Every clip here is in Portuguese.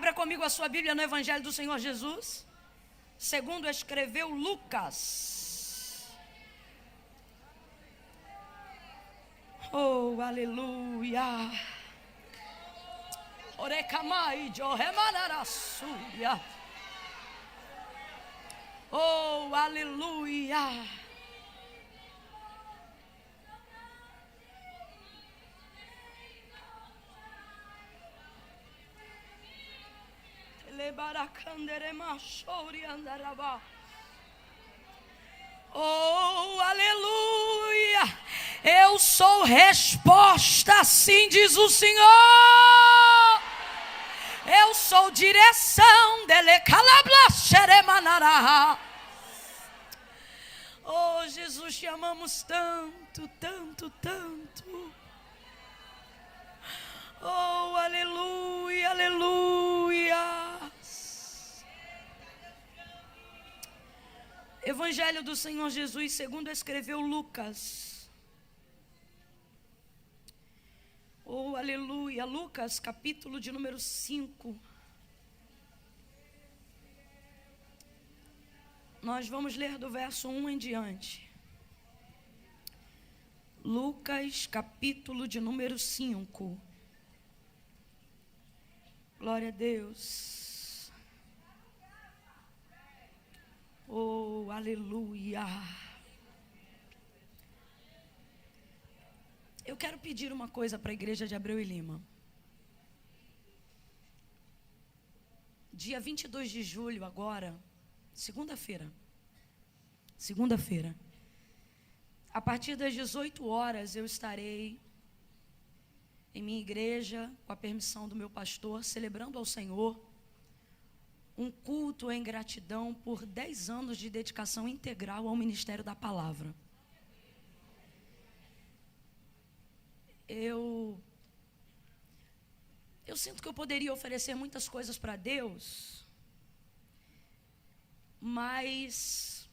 Abra comigo a sua Bíblia no Evangelho do Senhor Jesus, segundo escreveu Lucas. Oh, aleluia. Orecamai, Joremanarassuia. Oh, aleluia. Oh, aleluia. Eu sou resposta, assim diz o Senhor. Eu sou direção dele. Oh, Jesus, te amamos tanto, tanto, tanto. Oh, aleluia, aleluia. Evangelho do Senhor Jesus, segundo escreveu Lucas. Oh, aleluia. Lucas, capítulo de número 5. Nós vamos ler do verso 1 em diante. Lucas, capítulo de número 5. Glória a Deus. Oh, aleluia. Eu quero pedir uma coisa para a igreja de Abreu e Lima. Dia 22 de julho agora, segunda-feira, a partir das 18 horas eu estarei em minha igreja, com a permissão do meu pastor, celebrando ao Senhor um culto em gratidão por 10 anos de dedicação integral ao ministério da palavra. Eu sinto que eu poderia oferecer muitas coisas para Deus, mas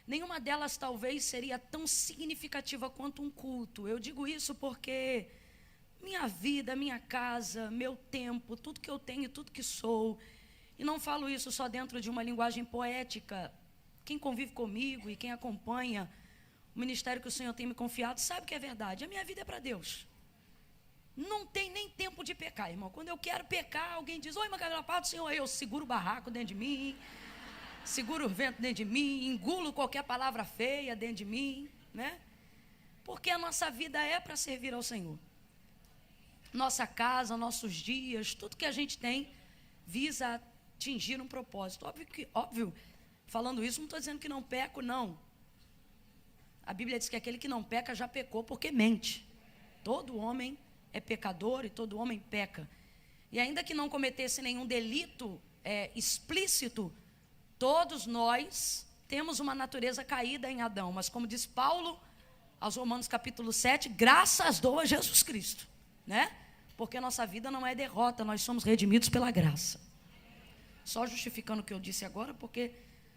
nenhuma delas talvez seria tão significativa quanto um culto. Eu digo isso porque minha vida, minha casa, meu tempo, tudo que eu tenho, tudo que sou, e não falo isso só dentro de uma linguagem poética. Quem convive comigo e quem acompanha o ministério que o Senhor tem me confiado sabe que é verdade. A minha vida é para Deus. Não tem nem tempo de pecar, irmão. Quando eu quero pecar, alguém diz: oi, Magalhães, paz do Senhor. Eu seguro o barraco dentro de mim, seguro o vento dentro de mim, engulo qualquer palavra feia dentro de mim, né? Porque a nossa vida é para servir ao Senhor. Nossa casa, nossos dias, tudo que a gente tem visa atingir um propósito. Óbvio, falando isso, não estou dizendo que não peco, não. A Bíblia diz que aquele que não peca já pecou porque mente. Todo homem é pecador e todo homem peca. E ainda que não cometesse nenhum delito explícito, todos nós temos uma natureza caída em Adão. Mas como diz Paulo aos Romanos capítulo 7, graças dou a Jesus Cristo, né? Porque a nossa vida não é derrota, nós somos redimidos pela graça. Só justificando o que eu disse agora, porque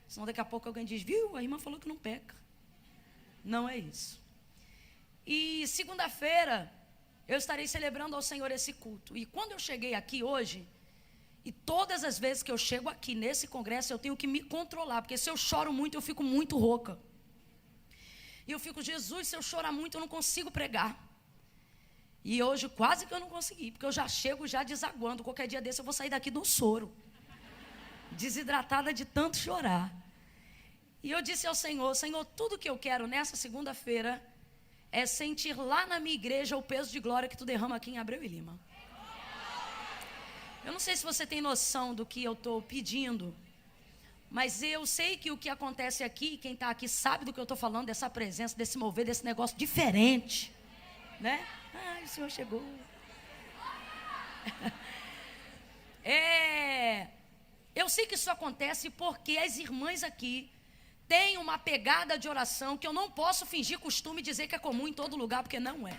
senão daqui a pouco alguém diz: viu, a irmã falou que não peca. Não é isso. E segunda-feira eu estarei celebrando ao Senhor esse culto. E quando eu cheguei aqui hoje, e todas as vezes que eu chego aqui nesse congresso, eu tenho que me controlar, porque se eu choro muito, eu fico muito rouca. E eu fico: Jesus, se eu chorar muito, eu não consigo pregar. E hoje quase que eu não consegui, porque eu já chego já desaguando. Qualquer dia desse eu vou sair daqui de um soro, desidratada de tanto chorar. E eu disse ao Senhor: Senhor, tudo que eu quero nessa segunda-feira é sentir lá na minha igreja o peso de glória que tu derrama aqui em Abreu e Lima. Eu não sei se você tem noção do que eu estou pedindo, mas eu sei que o que acontece aqui, quem está aqui sabe do que eu estou falando, dessa presença, desse mover, desse negócio diferente, né? Ai, o Senhor chegou. Eu sei que isso acontece porque as irmãs aqui têm uma pegada de oração que eu não posso fingir costume e dizer que é comum em todo lugar, porque não é.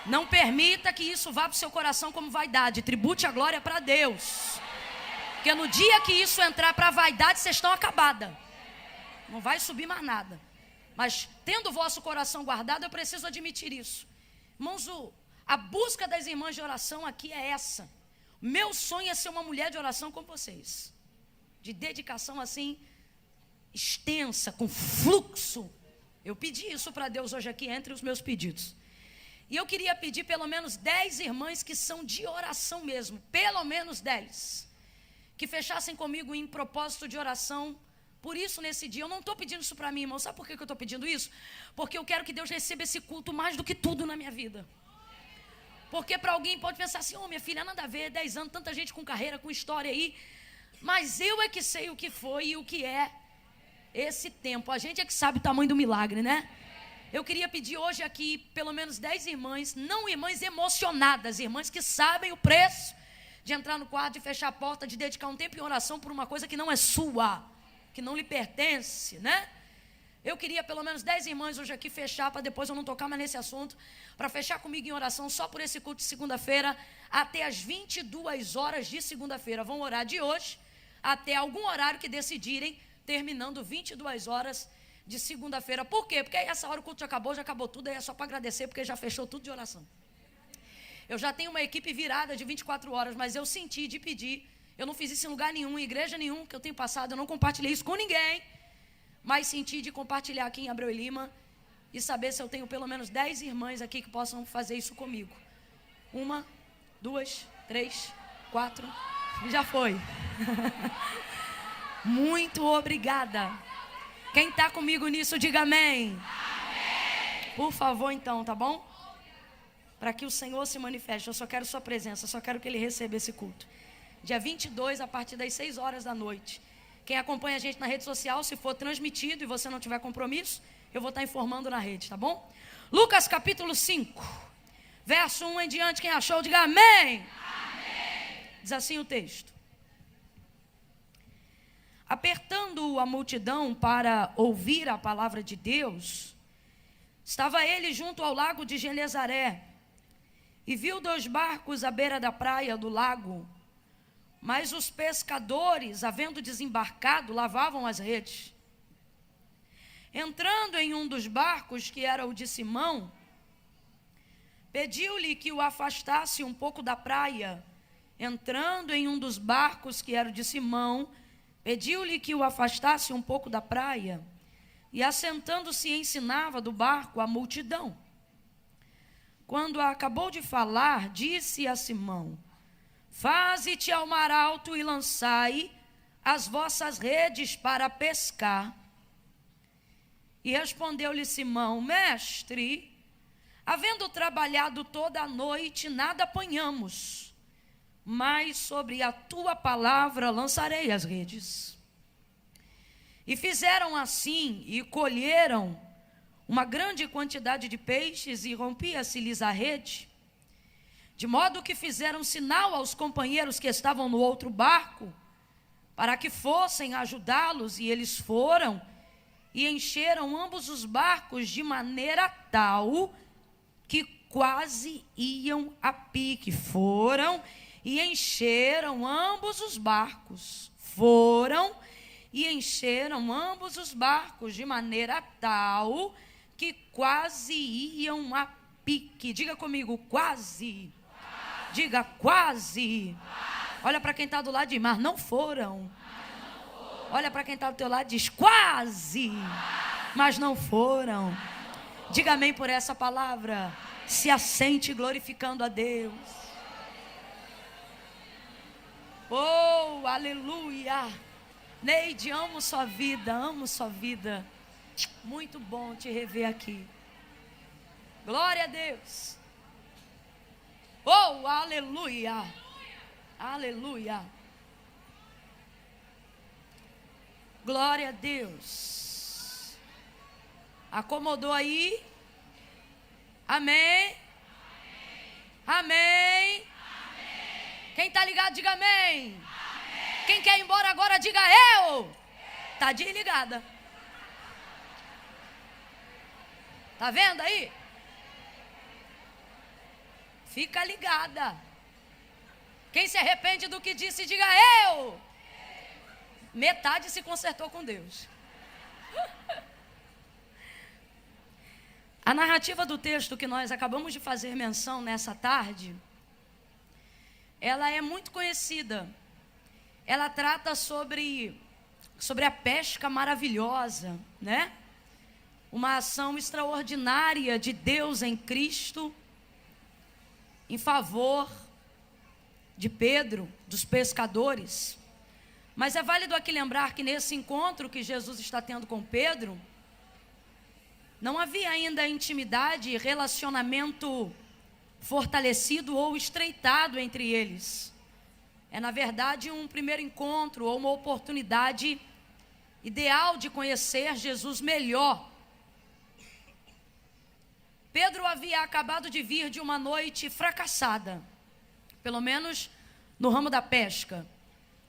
Não permita que isso vá para o seu coração como vaidade. Tribute a glória para Deus. Porque no dia que isso entrar para a vaidade, vocês estão acabadas. Não vai subir mais nada. Mas tendo o vosso coração guardado, eu preciso admitir isso. Irmãos, A busca das irmãs de oração aqui é essa. Meu sonho é ser uma mulher de oração como vocês. De dedicação assim, extensa, com fluxo. Eu pedi isso para Deus hoje aqui, entre os meus pedidos. E eu queria pedir pelo menos 10 irmãs que são de oração mesmo. Pelo menos 10. Que fechassem comigo em propósito de oração. Por isso, nesse dia, eu não estou pedindo isso para mim, irmão. Sabe por que eu estou pedindo isso? Porque eu quero que Deus receba esse culto mais do que tudo na minha vida. Porque para alguém pode pensar assim, minha filha, nada a ver, 10 anos, tanta gente com carreira, com história aí. Mas eu é que sei o que foi e o que é esse tempo. A gente é que sabe o tamanho do milagre, né? Eu queria pedir hoje aqui, pelo menos 10 irmãs, não irmãs emocionadas, irmãs que sabem o preço de entrar no quarto, de fechar a porta, de dedicar um tempo em oração por uma coisa que não é sua, que não lhe pertence, né? Eu queria pelo menos 10 irmãs hoje aqui fechar, para depois eu não tocar mais nesse assunto, para fechar comigo em oração só por esse culto de segunda-feira, até as 22 horas de segunda-feira. Vão orar de hoje até algum horário que decidirem, terminando 22 horas de segunda-feira. Por quê? Porque aí essa hora o culto já acabou tudo, aí é só para agradecer, porque já fechou tudo de oração. Eu já tenho uma equipe virada de 24 horas, mas eu senti de pedir. Eu não fiz isso em lugar nenhum, em igreja nenhum que eu tenho passado, eu não compartilhei isso com ninguém. Mas senti de compartilhar aqui em Abreu e Lima e saber se eu tenho pelo menos 10 irmãs aqui que possam fazer isso comigo. 1, 2, 3, 4, já foi. Muito obrigada. Quem está comigo nisso, diga amém. Amém. Por favor, então, tá bom? Para que o Senhor se manifeste, eu só quero sua presença, eu só quero que Ele receba esse culto. Dia 22, a partir das 6 horas da noite. Quem acompanha a gente na rede social, se for transmitido e você não tiver compromisso, eu vou estar informando na rede, tá bom? Lucas capítulo 5, verso 1 em diante, quem achou, diga amém. Amém. Diz assim o texto. Apertando a multidão para ouvir a palavra de Deus, estava ele junto ao lago de Genezaré, e viu 2 barcos à beira da praia do lago, mas os pescadores, havendo desembarcado, lavavam as redes. Entrando em um dos barcos, que era o de Simão, pediu-lhe que o afastasse um pouco da praia. Entrando em um dos barcos, que era o de Simão, pediu-lhe que o afastasse um pouco da praia, e assentando-se ensinava do barco a multidão. Quando acabou de falar, disse a Simão: faze-te ao mar alto e lançai as vossas redes para pescar. E respondeu-lhe Simão: mestre, havendo trabalhado toda a noite, nada apanhamos, mas sobre a tua palavra lançarei as redes. E fizeram assim, e colheram uma grande quantidade de peixes, e rompia-se-lhes a rede, de modo que fizeram sinal aos companheiros que estavam no outro barco, para que fossem ajudá-los, e eles foram, e encheram ambos os barcos de maneira tal, que quase iam a pique. Foram e encheram ambos os barcos. Foram e encheram ambos os barcos de maneira tal que quase iam a pique. Diga comigo, quase. Diga, quase. Olha para quem está do lado e diz, mas não foram. Olha para quem está do teu lado e diz, quase, mas não foram. Diga amém por essa palavra. Se assente glorificando a Deus. Oh, aleluia. Neide, amo sua vida, amo sua vida. Muito bom te rever aqui. Glória a Deus. Oh, aleluia. Aleluia. Glória a Deus. Acomodou aí? Amém? Amém? Quem está ligado, diga amém. Quem quer ir embora agora, diga eu. Está desligada. Está vendo aí? Fica ligada. Quem se arrepende do que disse, diga eu. Metade se consertou com Deus. A narrativa do texto que nós acabamos de fazer menção nessa tarde, ela é muito conhecida. Ela trata sobre a pesca maravilhosa, né? Uma ação extraordinária de Deus em Cristo, em favor de Pedro, dos pescadores. Mas é válido aqui lembrar que nesse encontro que Jesus está tendo com Pedro, não havia ainda intimidade e relacionamento fortalecido ou estreitado entre eles. É, na verdade, um primeiro encontro ou uma oportunidade ideal de conhecer Jesus melhor. Pedro havia acabado de vir de uma noite fracassada, pelo menos no ramo da pesca.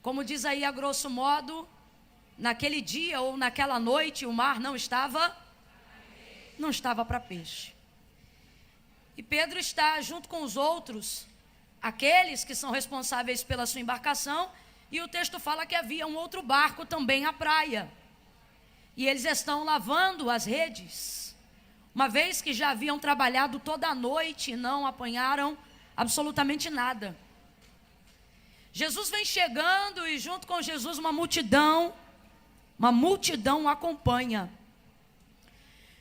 Como diz aí a grosso modo, naquele dia ou naquela noite o mar não estava para peixe. E Pedro está junto com os outros, aqueles que são responsáveis pela sua embarcação, e o texto fala que havia um outro barco também à praia. E eles estão lavando as redes, uma vez que já haviam trabalhado toda a noite e não apanharam absolutamente nada. Jesus vem chegando e junto com Jesus uma multidão o acompanha.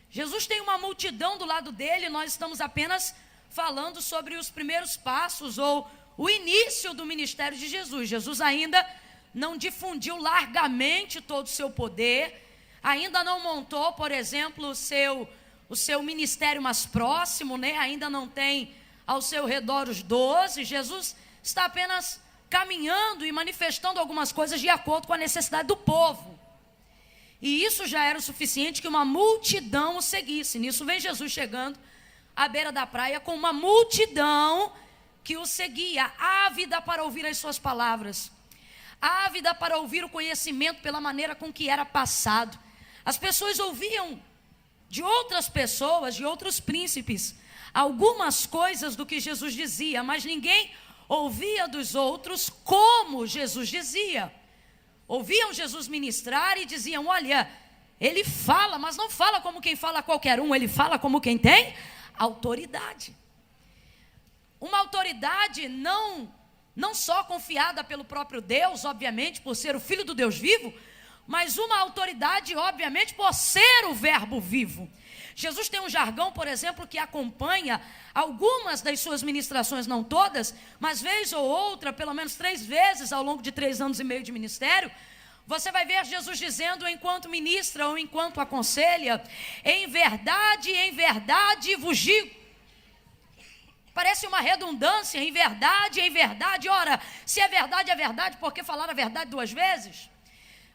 Jesus tem uma multidão do lado dele, nós estamos apenas falando sobre os primeiros passos ou o início do ministério de Jesus. Jesus ainda não difundiu largamente todo o seu poder, ainda não montou, por exemplo, o seu ministério mais próximo, né? Ainda não tem ao seu redor os 12. Jesus está apenas caminhando e manifestando algumas coisas de acordo com a necessidade do povo. E isso já era o suficiente que uma multidão o seguisse. Nisso vem Jesus chegando à beira da praia com uma multidão que o seguia, ávida para ouvir as suas palavras, ávida para ouvir o conhecimento pela maneira com que era passado. As pessoas ouviam de outras pessoas, de outros príncipes, algumas coisas do que Jesus dizia, mas ninguém ouvia dos outros como Jesus dizia. Ouviam Jesus ministrar e diziam: olha, ele fala, mas não fala como quem fala qualquer um, ele fala como quem tem autoridade. Uma autoridade não só confiada pelo próprio Deus, obviamente, por ser o Filho do Deus vivo, mas uma autoridade, obviamente, por ser o Verbo vivo. Jesus tem um jargão, por exemplo, que acompanha algumas das suas ministrações, não todas, mas vez ou outra, pelo menos 3 vezes ao longo de 3 anos e meio de ministério, você vai ver Jesus dizendo, enquanto ministra ou enquanto aconselha: em verdade vos digo. Parece uma redundância, em verdade. Ora, se é verdade, por que falar a verdade 2 vezes?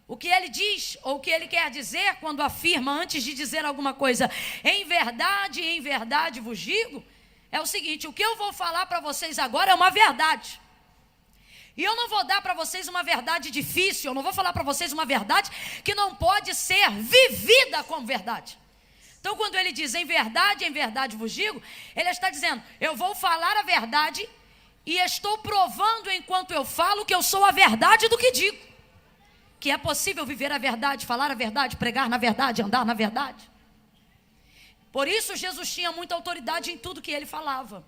O que ele diz, ou o que ele quer dizer quando afirma, antes de dizer alguma coisa, em verdade vos digo, é o seguinte: o que eu vou falar para vocês agora é uma verdade. E eu não vou dar para vocês uma verdade difícil, eu não vou falar para vocês uma verdade que não pode ser vivida como verdade. Então, quando ele diz em verdade vos digo, ele está dizendo: eu vou falar a verdade e estou provando enquanto eu falo que eu sou a verdade do que digo. Que é possível viver a verdade, falar a verdade, pregar na verdade, andar na verdade. Por isso Jesus tinha muita autoridade em tudo que ele falava.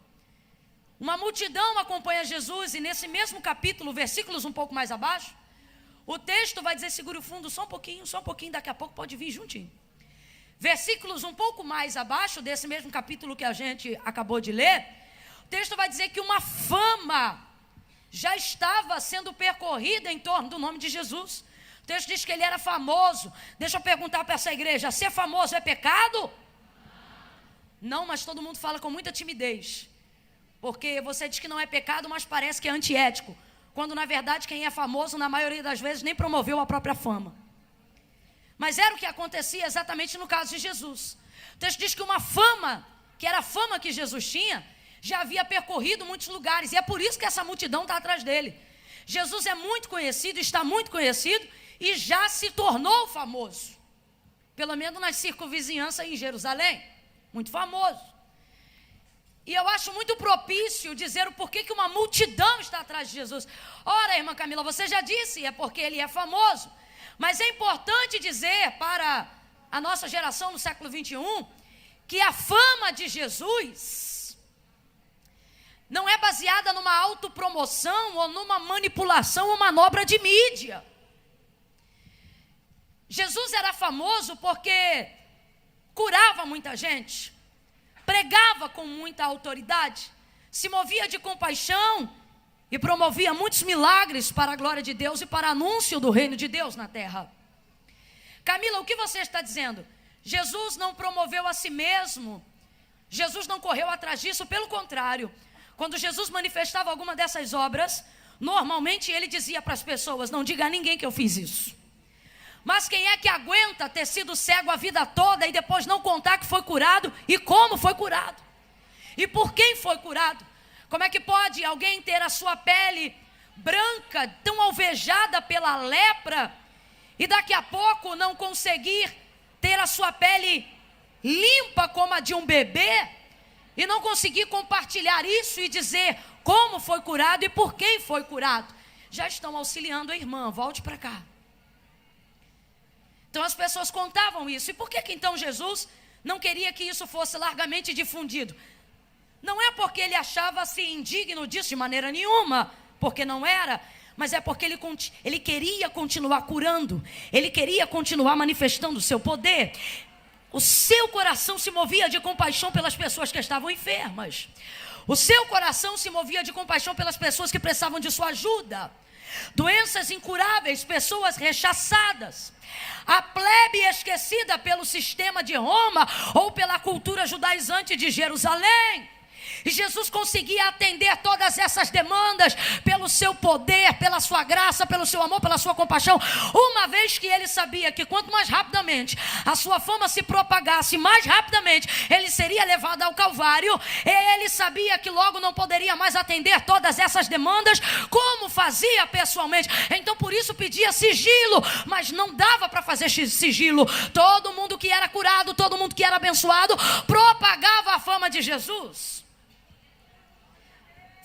Uma multidão acompanha Jesus e nesse mesmo capítulo, versículos um pouco mais abaixo, o texto vai dizer, segure o fundo só um pouquinho, daqui a pouco pode vir juntinho. Versículos um pouco mais abaixo desse mesmo capítulo que a gente acabou de ler, o texto vai dizer que uma fama já estava sendo percorrida em torno do nome de Jesus. O texto diz que ele era famoso. Deixa eu perguntar para essa igreja: ser famoso é pecado? Não, mas todo mundo fala com muita timidez. Porque você diz que não é pecado, mas parece que é antiético. Quando na verdade quem é famoso, na maioria das vezes, nem promoveu a própria fama. Mas era o que acontecia exatamente no caso de Jesus. O texto diz que uma fama, que era a fama que Jesus tinha, já havia percorrido muitos lugares. E é por isso que essa multidão está atrás dele. Jesus é muito conhecido, está muito conhecido e já se tornou famoso. Pelo menos na circunvizinhança em Jerusalém. Muito famoso. E eu acho muito propício dizer o porquê que uma multidão está atrás de Jesus. Ora, irmã Camila, você já disse, é porque ele é famoso. Mas é importante dizer para a nossa geração no século 21, que a fama de Jesus não é baseada numa autopromoção ou numa manipulação ou manobra de mídia. Jesus era famoso porque curava muita gente, pregava com muita autoridade, se movia de compaixão e promovia muitos milagres para a glória de Deus e para anúncio do reino de Deus na terra. Camila, o que você está dizendo? Jesus não promoveu a si mesmo, Jesus não correu atrás disso, pelo contrário. Quando Jesus manifestava alguma dessas obras, normalmente ele dizia para as pessoas: não diga a ninguém que eu fiz isso. Mas quem é que aguenta ter sido cego a vida toda e depois não contar que foi curado e como foi curado? E por quem foi curado? Como é que pode alguém ter a sua pele branca, tão alvejada pela lepra, e daqui a pouco não conseguir ter a sua pele limpa como a de um bebê, e não conseguir compartilhar isso e dizer como foi curado e por quem foi curado? Já estão auxiliando a irmã, volte para cá. Então as pessoas contavam isso. E por que então Jesus não queria que isso fosse largamente difundido? Não é porque ele achava-se indigno disso de maneira nenhuma, porque não era, mas é porque ele queria continuar curando, ele queria continuar manifestando o seu poder. O seu coração se movia de compaixão pelas pessoas que estavam enfermas. O seu coração se movia de compaixão pelas pessoas que precisavam de sua ajuda. Doenças incuráveis, pessoas rechaçadas, a plebe esquecida pelo sistema de Roma ou pela cultura judaizante de Jerusalém. E Jesus conseguia atender todas essas demandas pelo seu poder, pela sua graça, pelo seu amor, pela sua compaixão, uma vez que ele sabia que quanto mais rapidamente a sua fama se propagasse, mais rapidamente ele seria levado ao Calvário. Ele sabia que logo não poderia mais atender todas essas demandas como fazia pessoalmente. Então por isso pedia sigilo, mas não dava para fazer sigilo. Todo mundo que era curado, todo mundo que era abençoado, propagava a fama de Jesus.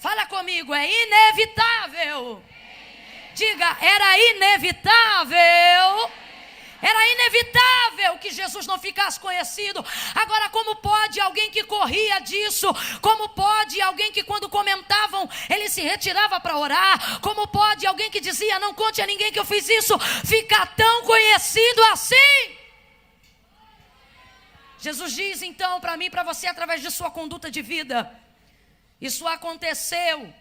Fala comigo, é inevitável. Diga, era inevitável. Era inevitável que Jesus não ficasse conhecido. Agora, como pode alguém que corria disso? Como pode alguém que quando comentavam, ele se retirava para orar? Como pode alguém que dizia, não conte a ninguém que eu fiz isso, ficar tão conhecido assim? Jesus diz então para mim e para você, através de sua conduta de vida, isso aconteceu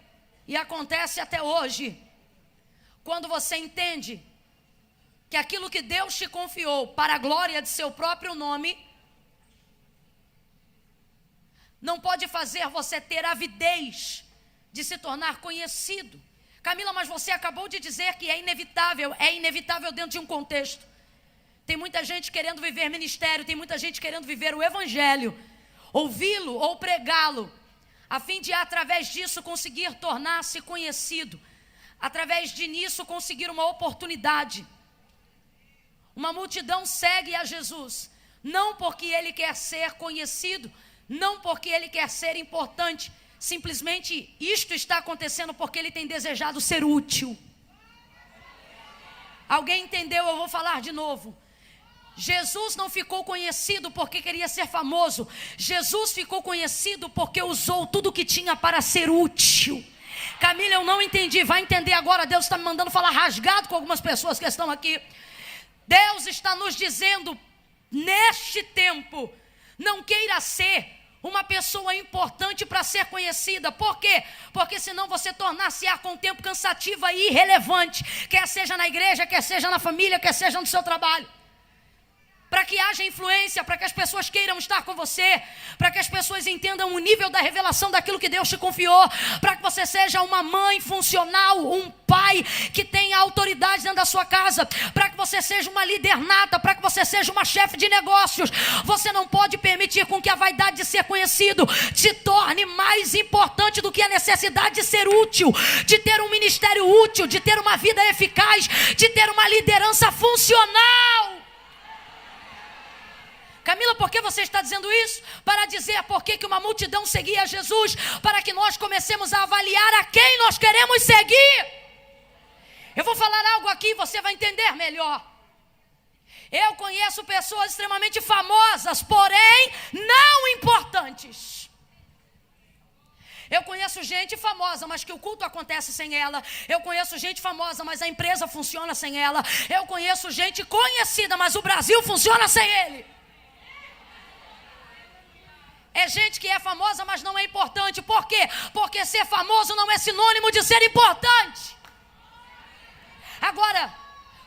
e acontece até hoje. Quando você entende que aquilo que Deus te confiou para a glória de seu próprio nome, não pode fazer você ter avidez de se tornar conhecido. Camila, mas você acabou de dizer que é inevitável dentro de um contexto. Tem muita gente querendo viver ministério, tem muita gente querendo viver o evangelho, ouvi-lo ou pregá-lo, a fim de, através disso, conseguir tornar-se conhecido, através de nisso conseguir uma oportunidade. Uma multidão segue a Jesus, não porque ele quer ser conhecido, não porque ele quer ser importante, simplesmente isto está acontecendo porque ele tem desejado ser útil. Alguém entendeu? Eu vou falar de novo. Jesus não ficou conhecido porque queria ser famoso. Jesus ficou conhecido porque usou tudo que tinha para ser útil. Camila, eu não entendi. Vai entender agora. Deus está me mandando falar rasgado com algumas pessoas que estão aqui. Deus está nos dizendo, neste tempo, não queira ser uma pessoa importante para ser conhecida. Por quê? Porque senão você tornar-se-á com o tempo cansativa e irrelevante. Quer seja na igreja, quer seja na família, quer seja no seu trabalho. Para que haja influência, para que as pessoas queiram estar com você, para que as pessoas entendam o nível da revelação daquilo que Deus te confiou, para que você seja uma mãe funcional, um pai que tenha autoridade dentro da sua casa, para que você seja uma líder nata, para que você seja uma chefe de negócios. Você não pode permitir com que a vaidade de ser conhecido te torne mais importante do que a necessidade de ser útil, de ter um ministério útil, de ter uma vida eficaz, de ter uma liderança funcional. Camila, por que você está dizendo isso? Para dizer por que uma multidão seguia Jesus, para que nós comecemos a avaliar a quem nós queremos seguir. Eu vou falar algo aqui, você vai entender melhor. Eu conheço pessoas extremamente famosas, porém não importantes. Eu conheço gente famosa, mas que o culto acontece sem ela. Eu conheço gente famosa, mas a empresa funciona sem ela. Eu conheço gente conhecida, mas o Brasil funciona sem ele. É gente que é famosa, mas não é importante. Por quê? Porque ser famoso não é sinônimo de ser importante. Agora,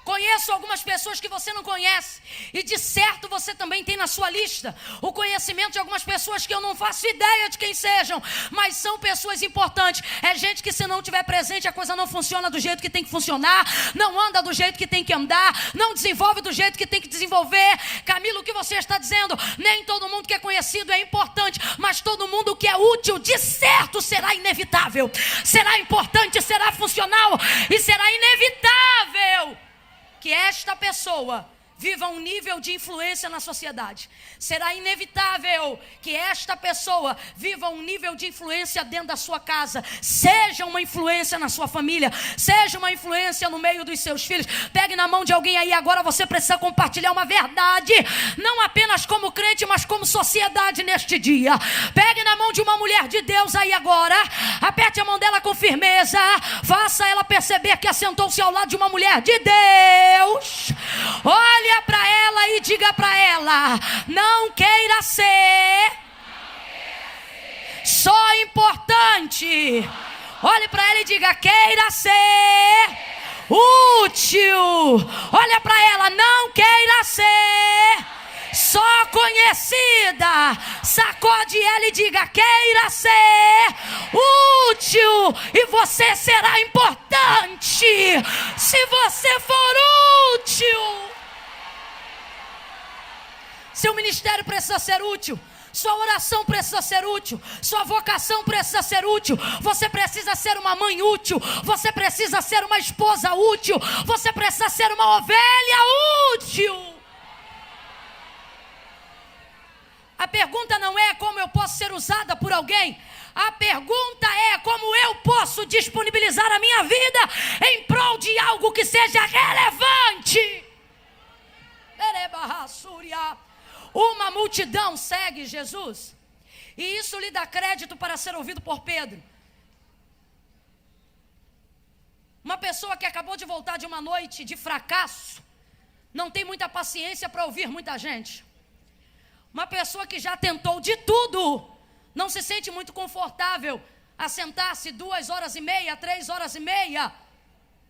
conheço algumas pessoas que você não conhece, e de certo você também tem na sua lista o conhecimento de algumas pessoas que eu não faço ideia de quem sejam, mas são pessoas importantes. É gente que, se não tiver presente, a coisa não funciona do jeito que tem que funcionar, não anda do jeito que tem que andar, não desenvolve do jeito que tem que desenvolver. Camila, o que você está dizendo? Nem todo mundo que é conhecido é importante, mas todo mundo que é útil, de certo, será inevitável, será importante, será funcional e será inevitável que esta pessoa viva um nível de influência na sociedade. Será inevitável que esta pessoa viva um nível de influência dentro da sua casa. Seja uma influência na sua família, seja uma influência no meio dos seus filhos. Pegue na mão de alguém aí agora, você precisa compartilhar uma verdade, não apenas como crente, mas como sociedade neste dia. Pegue na mão de uma mulher de Deus aí agora, aperte a mão dela com firmeza, faça ela perceber que assentou-se ao lado de uma mulher de Deus. Olha para ela e diga para ela: não queira ser só importante. Olhe para ela e diga: queira ser útil. Olha para ela: não queira ser só conhecida. Sacode ela e diga: queira ser útil, e você será importante se você for útil. Seu ministério precisa ser útil, sua oração precisa ser útil, sua vocação precisa ser útil. Você precisa ser uma mãe útil, você precisa ser uma esposa útil, você precisa ser uma ovelha útil. A pergunta não é como eu posso ser usada por alguém, a pergunta é como eu posso disponibilizar a minha vida em prol de algo que seja relevante. Uma multidão segue Jesus, e isso lhe dá crédito para ser ouvido por Pedro. Uma pessoa que acabou de voltar de uma noite de fracasso não tem muita paciência para ouvir muita gente. Uma pessoa que já tentou de tudo não se sente muito confortável a sentar-se 2h30, 3h30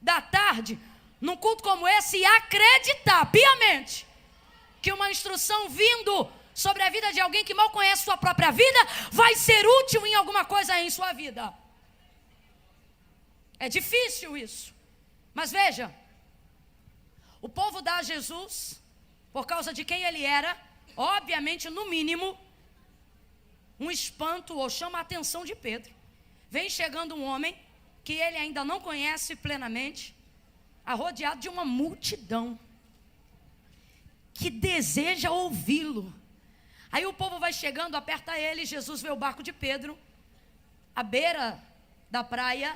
da tarde num culto como esse e acreditar piamente que uma instrução vindo sobre a vida de alguém que mal conhece sua própria vida vai ser útil em alguma coisa em sua vida. É difícil isso. Mas veja, o povo dá a Jesus, por causa de quem ele era, obviamente, no mínimo, um espanto, ou chama a atenção de Pedro. Vem chegando um homem que ele ainda não conhece plenamente, arrodeado de uma multidão que deseja ouvi-lo. Aí o povo vai chegando, aperta ele, Jesus vê o barco de Pedro à beira da praia,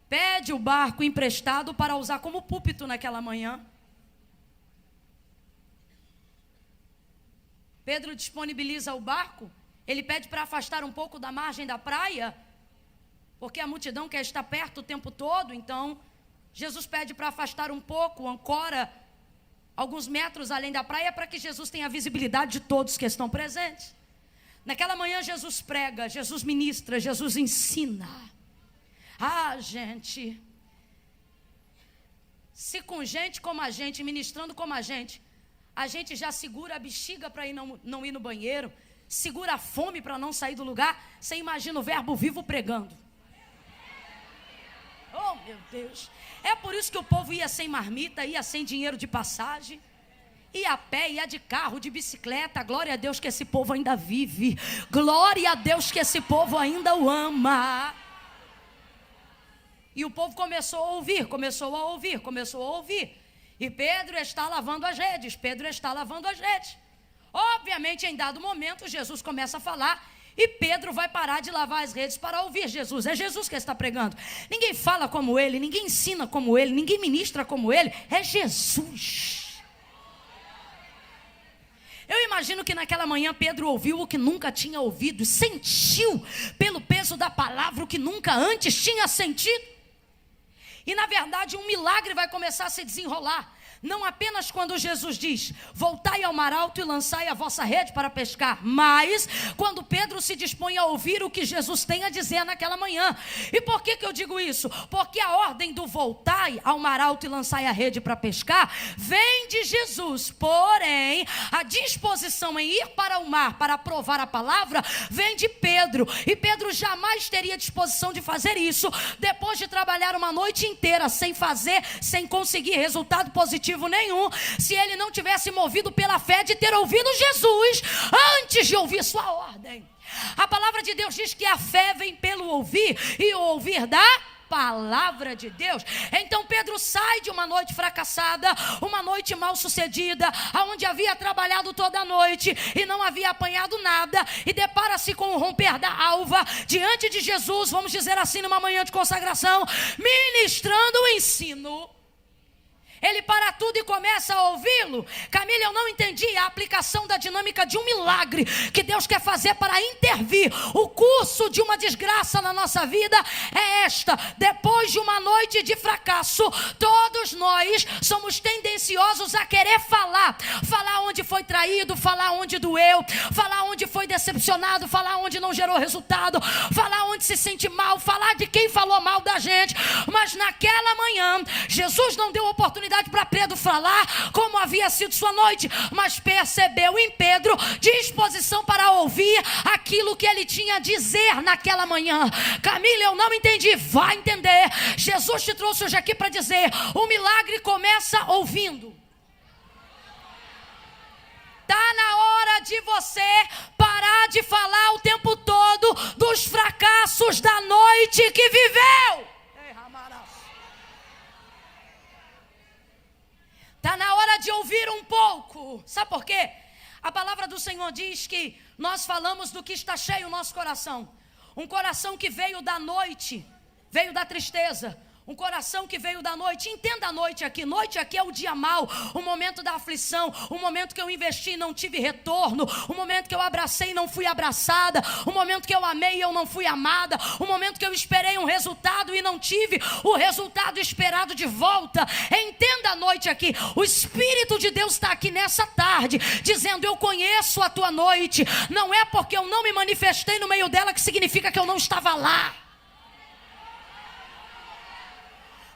pede o barco emprestado para usar como púlpito naquela manhã. Pedro disponibiliza o barco, ele pede para afastar um pouco da margem da praia, porque a multidão quer estar perto o tempo todo. Então Jesus pede para afastar um pouco, ancora alguns metros além da praia, para que Jesus tenha a visibilidade de todos que estão presentes. Naquela manhã Jesus prega, Jesus ministra, Jesus ensina. Gente, se com gente como a gente, ministrando como a gente já segura a bexiga para não ir no banheiro, segura a fome para não sair do lugar, você imagina o verbo vivo pregando. Oh, meu Deus. É por isso que o povo ia sem marmita, ia sem dinheiro de passagem, ia a pé, ia de carro, de bicicleta. Glória a Deus que esse povo ainda vive. Glória a Deus que esse povo ainda o ama. E o povo começou a ouvir. E Pedro está lavando as redes. Obviamente, em dado momento, Jesus começa a falar, e Pedro vai parar de lavar as redes para ouvir Jesus. É Jesus que está pregando. Ninguém fala como ele, ninguém ensina como ele, ninguém ministra como ele. É Jesus. Eu imagino que naquela manhã Pedro ouviu o que nunca tinha ouvido, sentiu pelo peso da palavra o que nunca antes tinha sentido. E na verdade um milagre vai começar a se desenrolar. Não apenas quando Jesus diz, voltai ao mar alto e lançai a vossa rede para pescar, mas quando Pedro se dispõe a ouvir o que Jesus tem a dizer naquela manhã. E por que eu digo isso? Porque a ordem do voltai ao mar alto e lançai a rede para pescar vem de Jesus, porém a disposição em ir para o mar para provar a palavra vem de Pedro. E Pedro jamais teria disposição de fazer isso depois de trabalhar uma noite inteira sem conseguir resultado positivo nenhum, se ele não tivesse movido pela fé de ter ouvido Jesus antes de ouvir sua ordem. A palavra de Deus diz que a fé vem pelo ouvir e o ouvir da palavra de Deus. Então Pedro sai de uma noite fracassada, uma noite mal sucedida, aonde havia trabalhado toda a noite e não havia apanhado nada, e depara-se com o romper da alva diante de Jesus, vamos dizer assim, numa manhã de consagração, ministrando o ensino. Ele para tudo e começa a ouvi-lo. Camila, eu não entendi a aplicação da dinâmica de um milagre que Deus quer fazer para intervir. O curso de uma desgraça na nossa vida é esta: depois de uma noite de fracasso, todos nós somos tendenciosos a querer falar onde foi traído, falar onde doeu, falar onde foi decepcionado, falar onde não gerou resultado, falar onde se sente mal, falar de quem falou mal da gente. Mas naquela manhã, Jesus não deu oportunidade para Pedro falar como havia sido sua noite, mas percebeu em Pedro disposição para ouvir aquilo que ele tinha a dizer naquela manhã. Camila, eu não entendi. Vai entender. Jesus te trouxe hoje aqui para dizer: o milagre começa ouvindo. Está na hora de você parar de falar o tempo todo dos fracassos da noite que viveu. Está na hora de ouvir um pouco. Sabe por quê? A palavra do Senhor diz que nós falamos do que está cheio o nosso coração. Um coração que veio da noite, veio da tristeza. Um coração que veio da noite. Entenda a noite aqui. Noite aqui é o dia mau, o momento da aflição, o momento que eu investi e não tive retorno, o momento que eu abracei e não fui abraçada, o momento que eu amei e eu não fui amada, o momento que eu esperei um resultado e não tive o resultado esperado de volta. Entenda a noite aqui. O Espírito de Deus está aqui nessa tarde dizendo: eu conheço a tua noite. Não é porque eu não me manifestei no meio dela que significa que eu não estava lá.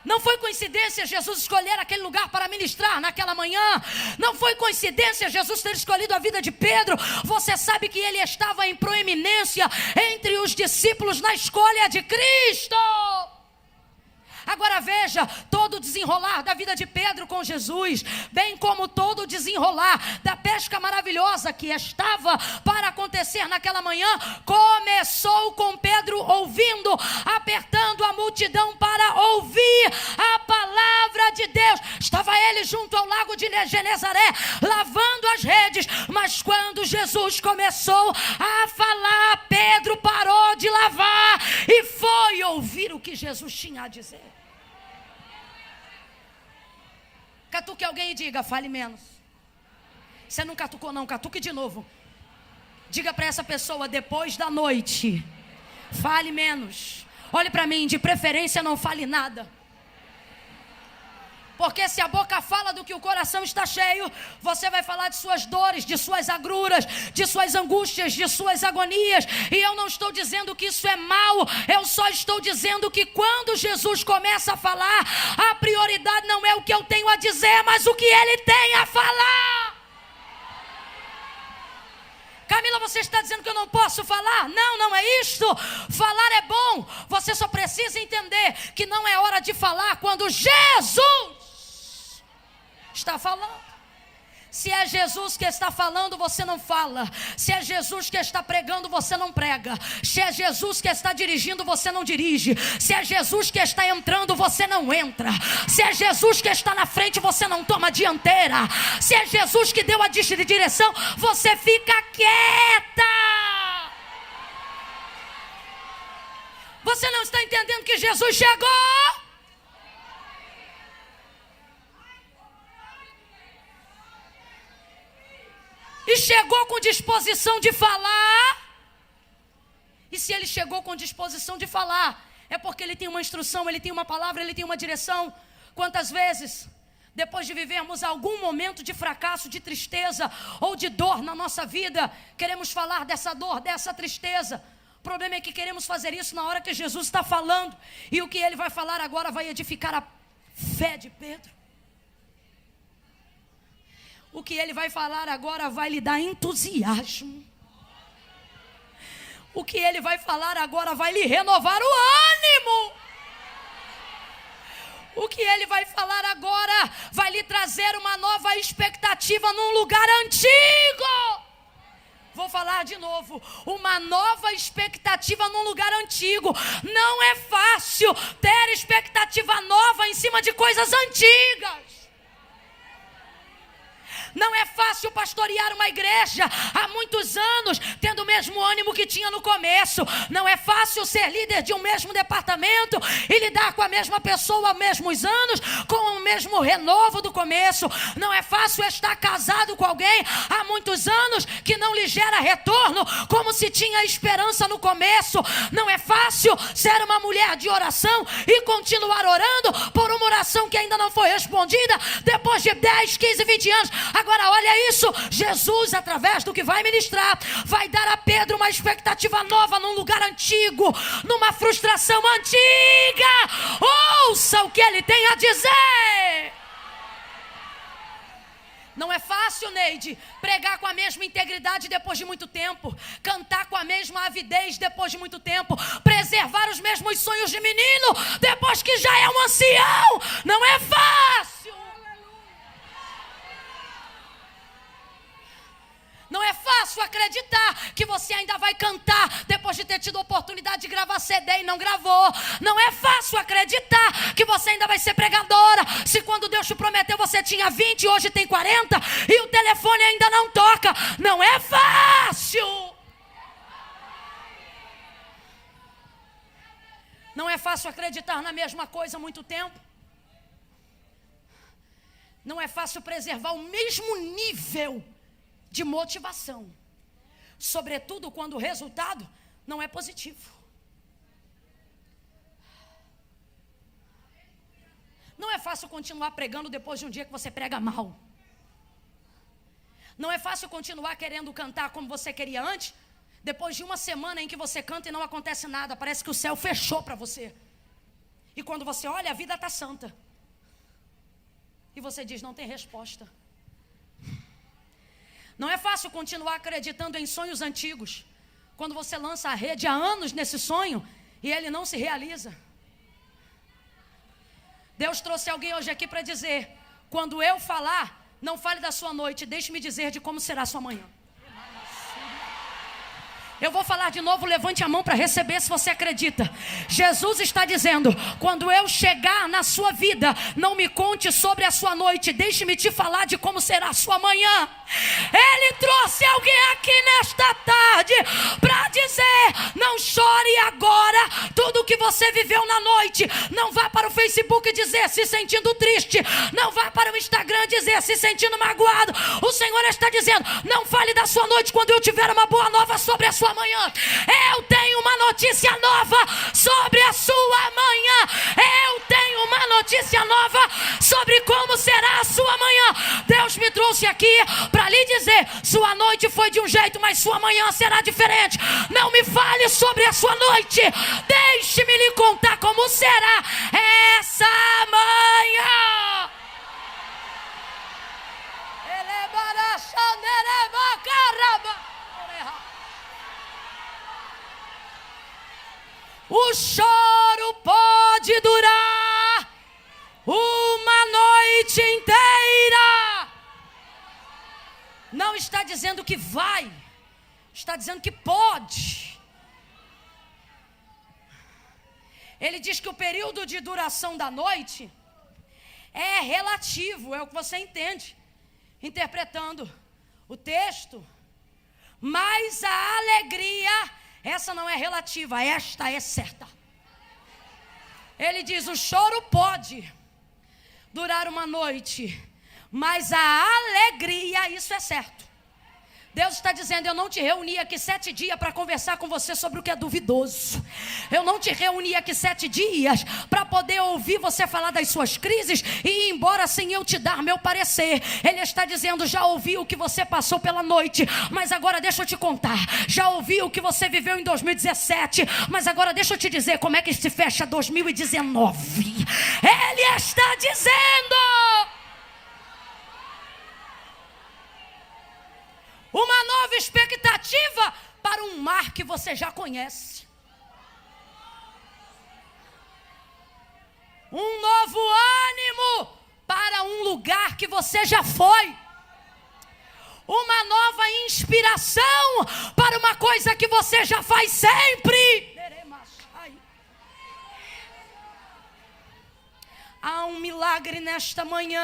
Não foi coincidência Jesus escolher aquele lugar para ministrar naquela manhã. Não foi coincidência Jesus ter escolhido a vida de Pedro. Você sabe que ele estava em proeminência entre os discípulos na escolha de Cristo. Agora veja, todo o desenrolar da vida de Pedro com Jesus, bem como todo o desenrolar da pesca maravilhosa que estava para acontecer naquela manhã, começou com Pedro ouvindo, apertando a multidão para ouvir a palavra de Deus. Estava ele junto ao lago de Genezaré, lavando as redes, mas quando Jesus começou a falar, Pedro parou de lavar e foi ouvir o que Jesus tinha a dizer. Catuque alguém e diga: fale menos. Você não catucou não, catuque de novo. Diga para essa pessoa: depois da noite, fale menos. Olhe para mim, de preferência não fale nada. Porque se a boca fala do que o coração está cheio, você vai falar de suas dores, de suas agruras, de suas angústias, de suas agonias. E eu não estou dizendo que isso é mal. Eu só estou dizendo que quando Jesus começa a falar, a prioridade não é o que eu tenho a dizer, mas o que ele tem a falar. Camila, você está dizendo que eu não posso falar? Não, não é isto. Falar é bom. Você só precisa entender que não é hora de falar quando Jesus está falando. Se é Jesus que está falando, você não fala. Se é Jesus que está pregando, você não prega. Se é Jesus que está dirigindo, você não dirige. Se é Jesus que está entrando, você não entra. Se é Jesus que está na frente, você não toma dianteira. Se é Jesus que deu a direção, você fica quieta. Você não está entendendo que Jesus chegou? chegou com disposição de falar, e se ele chegou com disposição de falar, é porque ele tem uma instrução, ele tem uma palavra, ele tem uma direção. Quantas vezes, depois de vivermos algum momento de fracasso, de tristeza ou de dor na nossa vida, queremos falar dessa dor, dessa tristeza. O problema é que queremos fazer isso na hora que Jesus está falando, e o que ele vai falar agora vai edificar a fé de Pedro. O que ele vai falar agora vai lhe dar entusiasmo. O que ele vai falar agora vai lhe renovar o ânimo. O que ele vai falar agora vai lhe trazer uma nova expectativa num lugar antigo. Vou falar de novo, uma nova expectativa num lugar antigo. Não é fácil ter expectativa nova em cima de coisas antigas. Não é fácil pastorear uma igreja há muitos anos, tendo o mesmo ânimo que tinha no começo. Não é fácil ser líder de um mesmo departamento e lidar com a mesma pessoa há mesmos anos, com o mesmo renovo do começo. Não é fácil estar casado com alguém há muitos anos que não lhe gera retorno, como se tinha esperança no começo. Não é fácil ser uma mulher de oração e continuar orando por uma oração que ainda não foi respondida depois de 10, 15, 20 anos. Agora olha isso, Jesus, através do que vai ministrar, vai dar a Pedro uma expectativa nova num lugar antigo, numa frustração antiga. Ouça o que ele tem a dizer. Não é fácil, Neide, pregar com a mesma integridade depois de muito tempo, cantar com a mesma avidez depois de muito tempo, preservar os mesmos sonhos de menino depois que já é um ancião. Não é fácil. Não é fácil acreditar que você ainda vai cantar depois de ter tido a oportunidade de gravar CD e não gravou. Não é fácil acreditar que você ainda vai ser pregadora se quando Deus te prometeu você tinha 20 e hoje tem 40 e o telefone ainda não toca. Não é fácil. Não é fácil acreditar na mesma coisa há muito tempo. Não é fácil preservar o mesmo nível de motivação, sobretudo quando o resultado não é positivo. Não é fácil continuar pregando depois de um dia que você prega mal. Não é fácil continuar querendo cantar como você queria antes, depois de uma semana em que você canta e não acontece nada, parece que o céu fechou para você. E quando você olha, a vida está santa. E você diz, não tem resposta. Não é fácil continuar acreditando em sonhos antigos, quando você lança a rede há anos nesse sonho e ele não se realiza. Deus trouxe alguém hoje aqui para dizer, quando eu falar, não fale da sua noite, deixe-me dizer de como será a sua manhã. Eu vou falar de novo, levante a mão para receber se você acredita. Jesus está dizendo, quando eu chegar na sua vida, não me conte sobre a sua noite, deixe-me te falar de como será a sua manhã. Ele trouxe alguém aqui nesta tarde para dizer, não chore agora tudo que você viveu na noite. Não vá para o Facebook dizer se sentindo triste. Não vá para o Instagram dizer se sentindo magoado. O Senhor está dizendo, não fale da sua noite quando eu tiver uma boa nova sobre a sua manhã. Eu tenho uma notícia nova sobre a sua manhã. Eu tenho uma notícia nova sobre como será a sua manhã. Deus me trouxe aqui para lhe dizer, sua noite foi de um jeito, mas sua manhã será diferente. Não me fale sobre a sua noite, deixe-me lhe contar como será essa manhã. O choro pode durar uma noite inteira. Não está dizendo que vai, está dizendo que pode. Ele diz que o período de duração da noite é relativo, é o que você entende, interpretando o texto. Mas a alegria, essa não é relativa, esta é certa. Ele diz, o choro pode durar uma noite, mas a alegria, isso é certo, Deus está dizendo: eu não te reuni aqui 7 dias para conversar com você sobre o que é duvidoso. Eu não te reuni aqui 7 dias para poder ouvir você falar das suas crises e ir embora sem eu te dar meu parecer. Ele está dizendo: já ouvi o que você passou pela noite, mas agora deixa eu te contar. Já ouvi o que você viveu em 2017, mas agora deixa eu te dizer como é que se fecha 2019. Ele está dizendo: uma nova expectativa para um mar que você já conhece. Um novo ânimo para um lugar que você já foi. Uma nova inspiração para uma coisa que você já faz sempre. Há um milagre nesta manhã.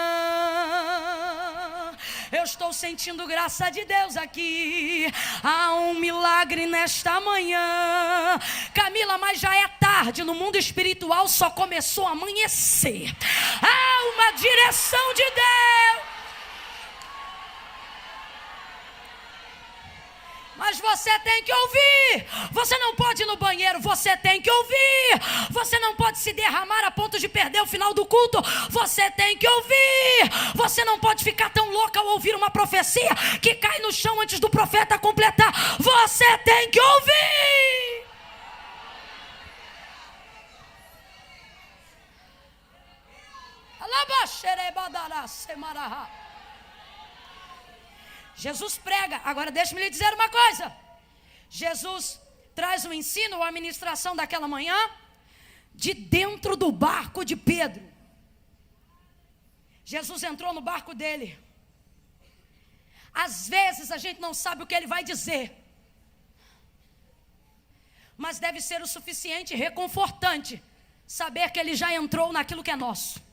Eu estou sentindo graça de Deus aqui. Há um milagre nesta manhã. Camila, mas já é tarde. No mundo espiritual só começou a amanhecer. Há uma direção de Deus. Mas você tem que ouvir. Você não pode ir no banheiro, você tem que ouvir. Você não pode se derramar a ponto de perder o final do culto. Você tem que ouvir. Você não pode ficar tão louca ao ouvir uma profecia que cai no chão antes do profeta completar. Você tem que ouvir. Jesus prega. Agora deixe-me lhe dizer uma coisa. Jesus traz o ensino, a ministração daquela manhã de dentro do barco de Pedro. Jesus entrou no barco dele. Às vezes a gente não sabe o que ele vai dizer, mas deve ser o suficiente reconfortante saber que ele já entrou naquilo que é nosso.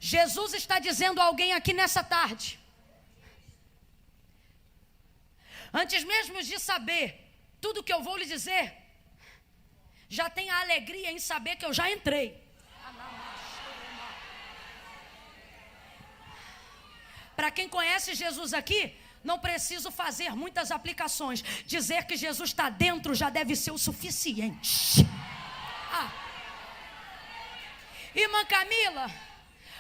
Jesus está dizendo a alguém aqui nessa tarde: antes mesmo de saber tudo que eu vou lhe dizer, já tem a alegria em saber que eu já entrei. Para quem conhece Jesus aqui, não preciso fazer muitas aplicações. Dizer que Jesus está dentro já deve ser o suficiente. Irmã Camila,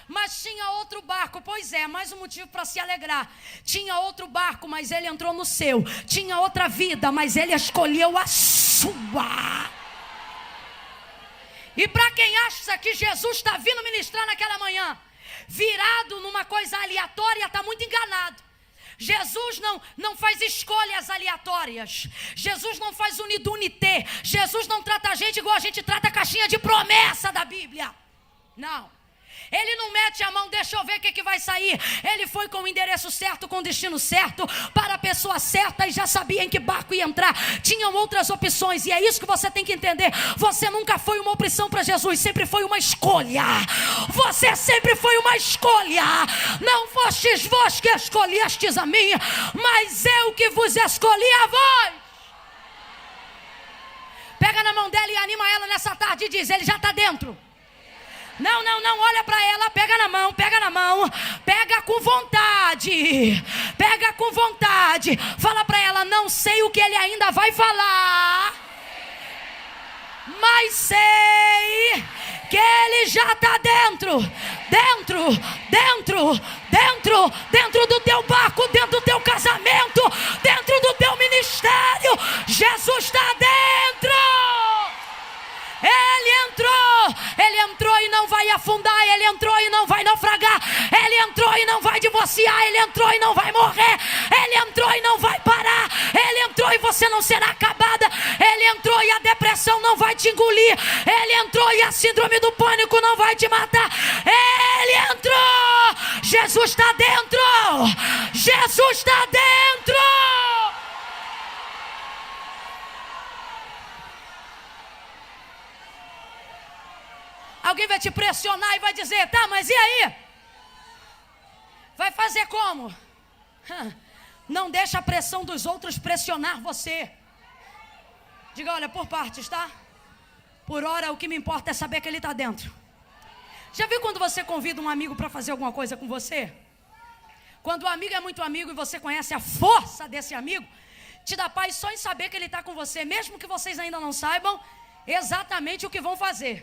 mas tinha outro barco. Pois é, mais um motivo para se alegrar. Tinha outro barco, mas ele entrou no seu. Tinha outra vida, mas ele escolheu a sua. E para quem acha que Jesus está vindo ministrar naquela manhã virado numa coisa aleatória, está muito enganado. Jesus não faz escolhas aleatórias. Jesus não faz unidunité. Jesus não trata a gente igual a gente trata a caixinha de promessa da Bíblia. Não. Ele não mete a mão, deixa eu ver o que vai sair. Ele foi com o endereço certo, com o destino certo, para a pessoa certa, e já sabia em que barco ia entrar. Tinham outras opções, e é isso que você tem que entender. Você nunca foi uma opção para Jesus, sempre foi uma escolha. Você sempre foi uma escolha. Não fostes vós que escolhestes a mim, mas eu que vos escolhi a vós. Pega na mão dela e anima ela nessa tarde e diz: ele já está dentro. Não, olha para ela, pega na mão, pega com vontade, fala para ela: não sei o que ele ainda vai falar, mas sei que ele já está dentro do teu barco, dentro do teu casamento, dentro do teu ministério. Jesus está dentro. Ele entrou e não vai afundar, ele entrou e não vai naufragar, ele entrou e não vai divorciar, ele entrou e não vai morrer, ele entrou e não vai parar, ele entrou e você não será acabada, ele entrou e a depressão não vai te engolir, ele entrou e a síndrome do pânico não vai te matar, ele entrou. Jesus está dentro. Jesus está dentro. Alguém vai te pressionar e vai dizer: tá, mas e aí? Vai fazer como? Não deixa a pressão dos outros pressionar você. Diga: olha, por partes, tá? Por hora o que me importa é saber que ele está dentro. Já viu quando você convida um amigo para fazer alguma coisa com você? Quando o amigo é muito amigo e você conhece a força desse amigo, te dá paz só em saber que ele está com você, mesmo que vocês ainda não saibam exatamente o que vão fazer.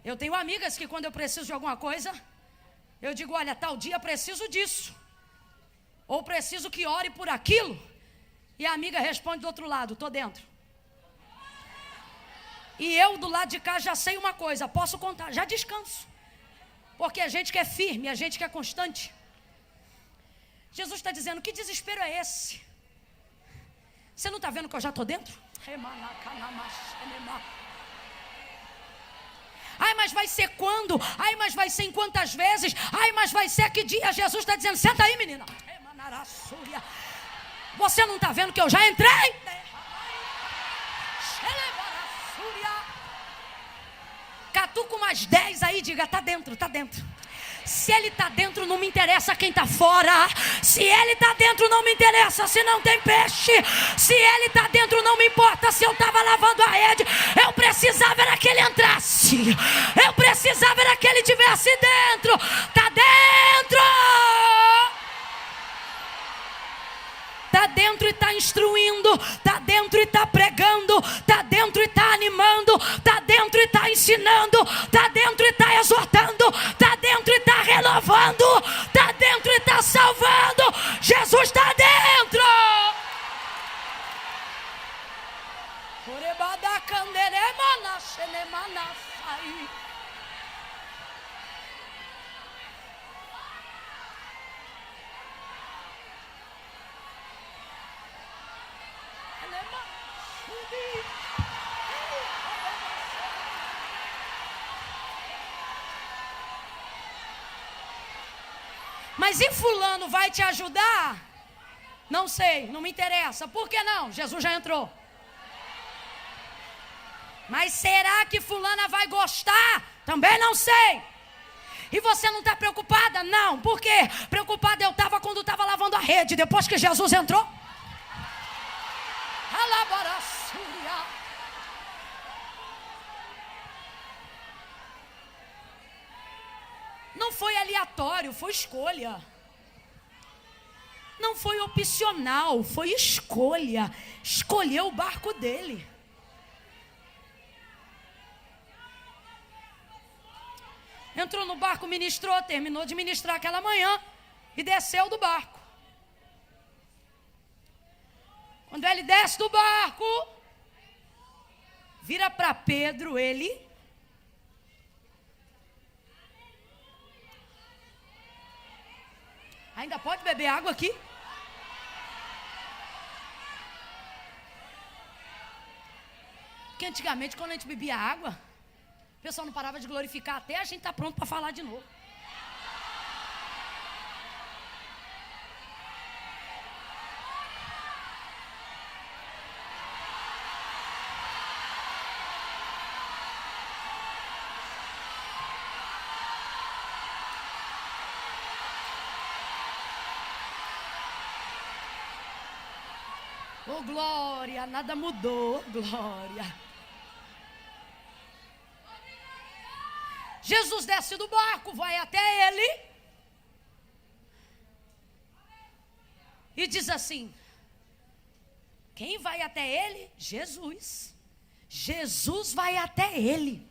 Eu tenho amigas que quando eu preciso de alguma coisa, eu digo, olha, tal dia preciso disso, ou preciso que ore por aquilo, e a amiga responde do outro lado, estou dentro. E eu do lado de cá já sei uma coisa, posso contar, já descanso, porque a gente que é firme, a gente que é constante. Jesus está dizendo, que desespero é esse? Você não está vendo que eu já estou dentro? Ai, mas vai ser quando? Ai, mas vai ser em quantas vezes? Ai, mas vai ser que dia? Jesus está dizendo, senta aí, menina. Você não está vendo que eu já entrei? Catuca umas 10 aí, diga, está dentro, está dentro. Se ele está dentro, não me interessa quem está fora. Se ele está dentro, não me interessa se não tem peixe. Se ele está dentro, não me importa se eu estava lavando a rede. Eu precisava era que ele entrasse. Eu precisava era que ele estivesse dentro. Está dentro. Está dentro e está instruindo. Está dentro e está pregando. Está dentro e está animando. Está dentro e está ensinando. Está dentro e está exortando. Está dentro e está renovando. Está dentro e está salvando. Jesus está dentro. Mas e fulano vai te ajudar? Não sei, não me interessa. Por que não? Jesus já entrou. Mas será que fulana vai gostar? Também não sei. E você não está preocupada? Não. Por quê? Preocupada eu estava quando estava lavando a rede. Depois que Jesus entrou. Não foi aleatório, foi escolha. Não foi opcional, foi escolha. Escolheu o barco dele. Entrou no barco, ministrou, terminou de ministrar aquela manhã e desceu do barco. Quando ele desce do barco, vira para Pedro, ele... Ainda pode beber água aqui? Porque antigamente, quando a gente bebia água, o pessoal não parava de glorificar até a gente estar pronto para falar de novo. Oh, glória, nada mudou, glória. Jesus desce do barco, vai até ele e diz assim: quem vai até ele? Jesus. Jesus vai até ele.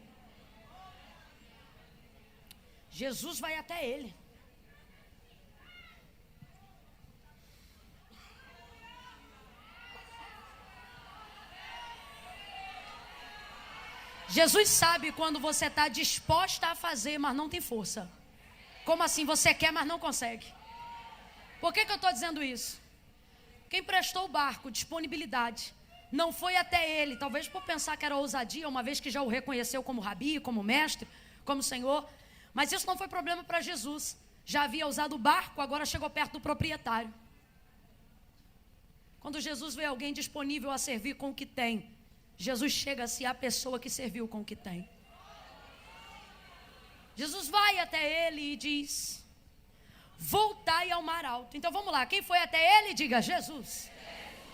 Jesus vai até ele. Jesus sabe quando você está disposta a fazer, mas não tem força. Como assim? Você quer, mas não consegue. Por que eu estou dizendo isso? Quem prestou o barco, disponibilidade, não foi até ele, talvez por pensar que era ousadia, uma vez que já o reconheceu como rabi, como mestre, como senhor. Mas isso não foi problema para Jesus. Já havia usado o barco, agora chegou perto do proprietário. Quando Jesus vê alguém disponível a servir com o que tem, Jesus chega-se à pessoa que serviu com o que tem. Jesus vai até ele e diz: voltai ao mar alto. Então vamos lá, quem foi até ele? Diga: Jesus.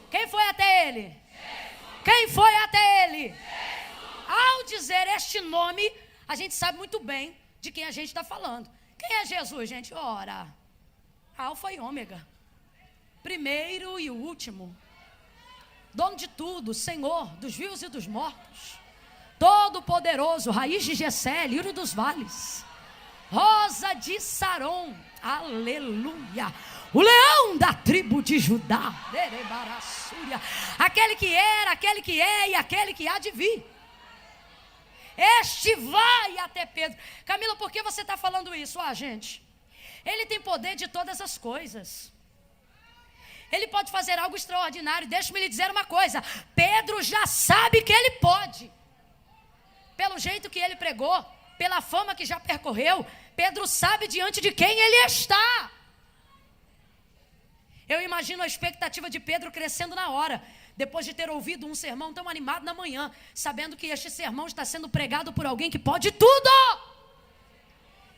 Quem foi até ele? Jesus. Quem foi até ele? Jesus. Ao dizer este nome, a gente sabe muito bem de quem a gente está falando. Quem é Jesus, gente? Ora, Alfa e Ômega, primeiro e o último, dono de tudo, Senhor dos vivos e dos mortos, Todo-Poderoso, raiz de Jessé, lírio dos vales, rosa de Saron, aleluia, o leão da tribo de Judá, aquele que era, aquele que é e aquele que há de vir. Este vai até Pedro. Camila, por que você está falando isso? Gente, ele tem poder de todas as coisas. Ele pode fazer algo extraordinário. Deixa-me lhe dizer uma coisa: Pedro já sabe que ele pode. Pelo jeito que ele pregou, pela fama que já percorreu, Pedro sabe diante de quem ele está. Eu imagino a expectativa de Pedro crescendo na hora, depois de ter ouvido um sermão tão animado na manhã, sabendo que este sermão está sendo pregado por alguém que pode tudo,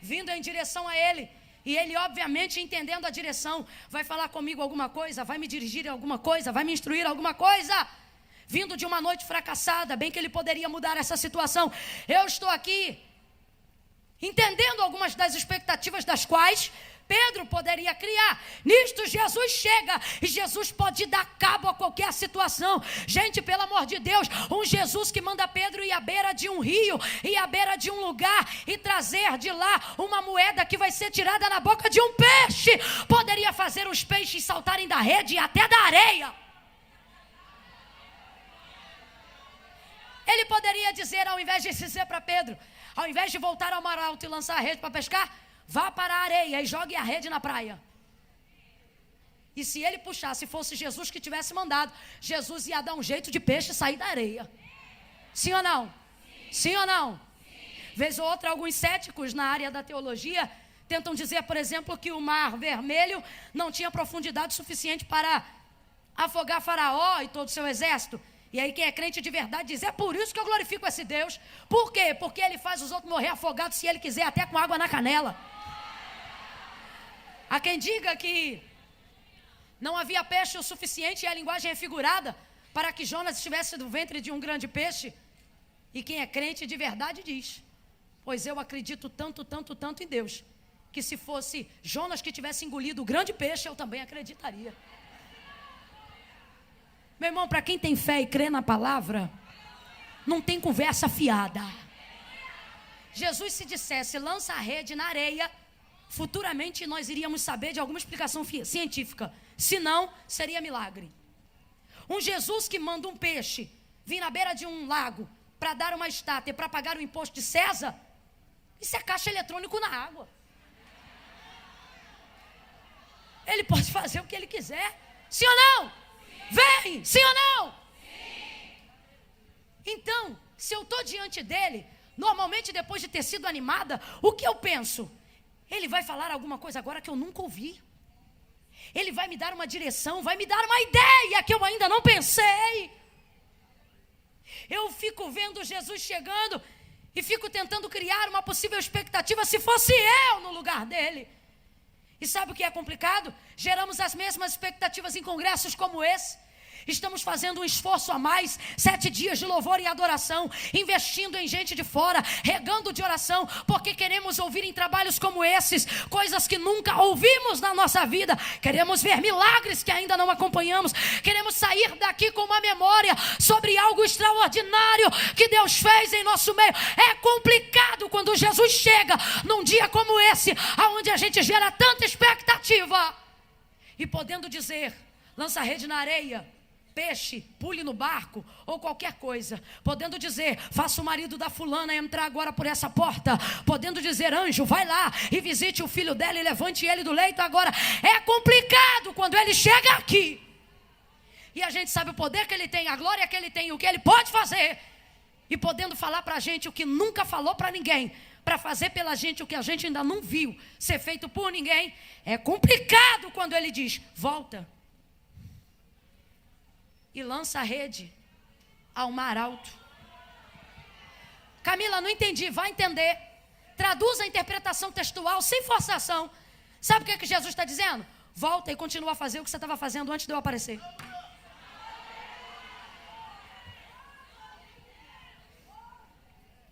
vindo em direção a ele. E ele, obviamente, entendendo a direção, vai falar comigo alguma coisa, vai me dirigir alguma coisa, vai me instruir alguma coisa. Vindo de uma noite fracassada, bem que ele poderia mudar essa situação. Eu estou aqui entendendo algumas das expectativas das quais Pedro poderia criar. Nisto Jesus chega e Jesus pode dar cabo a qualquer situação. Gente, pelo amor de Deus, um Jesus que manda Pedro ir à beira de um rio, ir à beira de um lugar e trazer de lá uma moeda que vai ser tirada na boca de um peixe, poderia fazer os peixes saltarem da rede e até da areia. Ele poderia dizer, ao invés de dizer para Pedro, ao invés de voltar ao mar alto e lançar a rede para pescar, vá para a areia e jogue a rede na praia. E se ele puxasse, fosse Jesus que tivesse mandado, Jesus ia dar um jeito de peixe sair da areia. Sim ou não? Sim ou não? Vez ou outra, alguns céticos na área da teologia tentam dizer, por exemplo, que o mar vermelho não tinha profundidade suficiente para afogar Faraó e todo o seu exército. E aí quem é crente de verdade diz, é por isso que eu glorifico esse Deus. Por quê? Porque ele faz os outros morrer afogados, se ele quiser, até com água na canela. Há quem diga que não havia peixe o suficiente, e a linguagem é figurada, para que Jonas estivesse no ventre de um grande peixe. E quem é crente de verdade diz, pois eu acredito tanto em Deus, que se fosse Jonas que tivesse engolido o grande peixe, eu também acreditaria. Meu irmão, para quem tem fé e crê na palavra, não tem conversa fiada. Jesus, se dissesse, lança a rede na areia, futuramente nós iríamos saber de alguma explicação científica. Se não, seria milagre. Um Jesus que manda um peixe vir na beira de um lago para dar uma estátua e para pagar o imposto de César, isso é caixa eletrônico na água. Ele pode fazer o que ele quiser. Sim ou não? Vem, sim ou não? Sim. Então, se eu estou diante dele, normalmente depois de ter sido animada, o que eu penso? Ele vai falar alguma coisa agora que eu nunca ouvi. Ele vai me dar uma direção, vai me dar uma ideia que eu ainda não pensei. Eu fico vendo Jesus chegando e fico tentando criar uma possível expectativa se fosse eu no lugar dele. E sabe o que é complicado? Geramos as mesmas expectativas em congressos como esse. Estamos fazendo um esforço a mais, 7 dias de louvor e adoração, investindo em gente de fora, regando de oração, porque queremos ouvir em trabalhos como esses, coisas que nunca ouvimos na nossa vida. Queremos ver milagres que ainda não acompanhamos. Queremos sair daqui com uma memória sobre algo extraordinário que Deus fez em nosso meio. É complicado quando Jesus chega num dia como esse, onde a gente gera tanta expectativa, e podendo dizer, lança a rede na areia, peixe, pule no barco, ou qualquer coisa, podendo dizer, faça o marido da fulana entrar agora por essa porta, podendo dizer, anjo, vai lá e visite o filho dela e levante ele do leito agora. É complicado quando ele chega aqui, e a gente sabe o poder que ele tem, a glória que ele tem, o que ele pode fazer, e podendo falar pra gente o que nunca falou pra ninguém, para fazer pela gente o que a gente ainda não viu ser feito por ninguém. É complicado quando ele diz, volta e lança a rede ao mar alto. Camila, não entendi. Vai entender. Traduz a interpretação textual sem forçação. Sabe o que Jesus está dizendo? Volta e continua a fazer o que você estava fazendo antes de eu aparecer.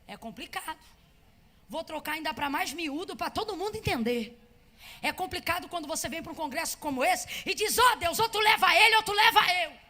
É complicado. Vou trocar ainda para mais miúdo, para todo mundo entender. É complicado quando você vem para um congresso como esse e diz: ó Deus, ou tu leva ele ou tu leva eu.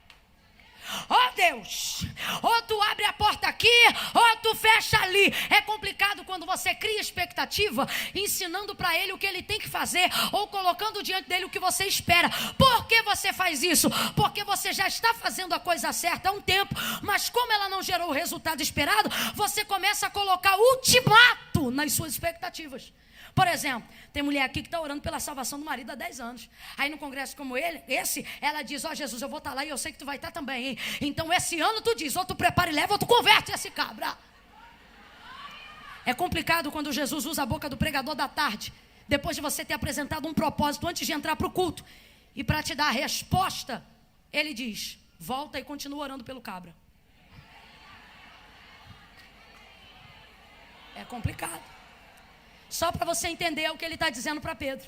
Ó Deus, ou tu abre a porta aqui, ou tu fecha ali. É complicado quando você cria expectativa, ensinando para ele o que ele tem que fazer, ou colocando diante dele o que você espera. Por que você faz isso? Porque você já está fazendo a coisa certa há um tempo, mas como ela não gerou o resultado esperado, você começa a colocar ultimato nas suas expectativas. Por exemplo, tem mulher aqui que está orando pela salvação do marido há 10 anos. Aí no congresso como esse, ela diz: ó Jesus, eu vou estar lá e eu sei que tu vai estar também, hein? Então esse ano tu diz, ou tu prepara e leva, ou tu converte esse cabra. É complicado quando Jesus usa a boca do pregador da tarde, depois de você ter apresentado um propósito antes de entrar para o culto, e para te dar a resposta, ele diz: volta e continua orando pelo cabra. É complicado. Só para você entender o que ele está dizendo para Pedro.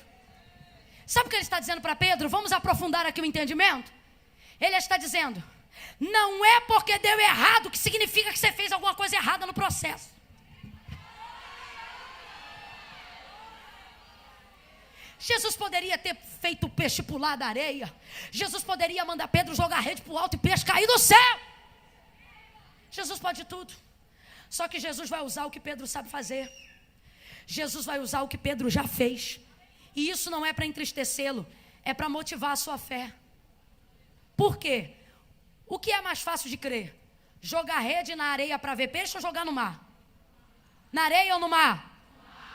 Sabe o que ele está dizendo para Pedro? Vamos aprofundar aqui o entendimento. Ele está dizendo: não é porque deu errado que significa que você fez alguma coisa errada no processo. Jesus poderia ter feito o peixe pular da areia. Jesus poderia mandar Pedro jogar a rede para o alto e peixe cair do céu. Jesus pode tudo. Só que Jesus vai usar o que Pedro sabe fazer. Jesus vai usar o que Pedro já fez. E isso não é para entristecê-lo, é para motivar a sua fé. Por quê? O que é mais fácil de crer? Jogar rede na areia para ver peixe ou jogar no mar? Na areia ou no mar?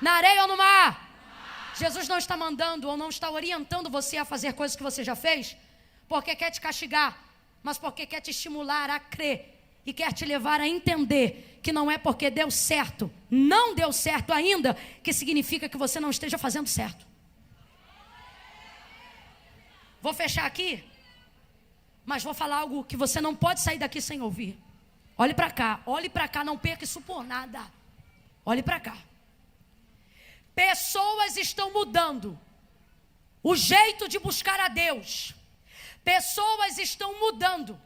Na areia ou no mar? Jesus não está mandando ou não está orientando você a fazer coisas que você já fez porque quer te castigar, mas porque quer te estimular a crer e quer te levar a entender que não é porque deu certo, não deu certo ainda, que significa que você não esteja fazendo certo. Vou fechar aqui, mas vou falar algo que você não pode sair daqui sem ouvir. Olhe para cá, não perca isso por nada. Olhe para cá. Pessoas estão mudando o jeito de buscar a Deus. Pessoas estão mudando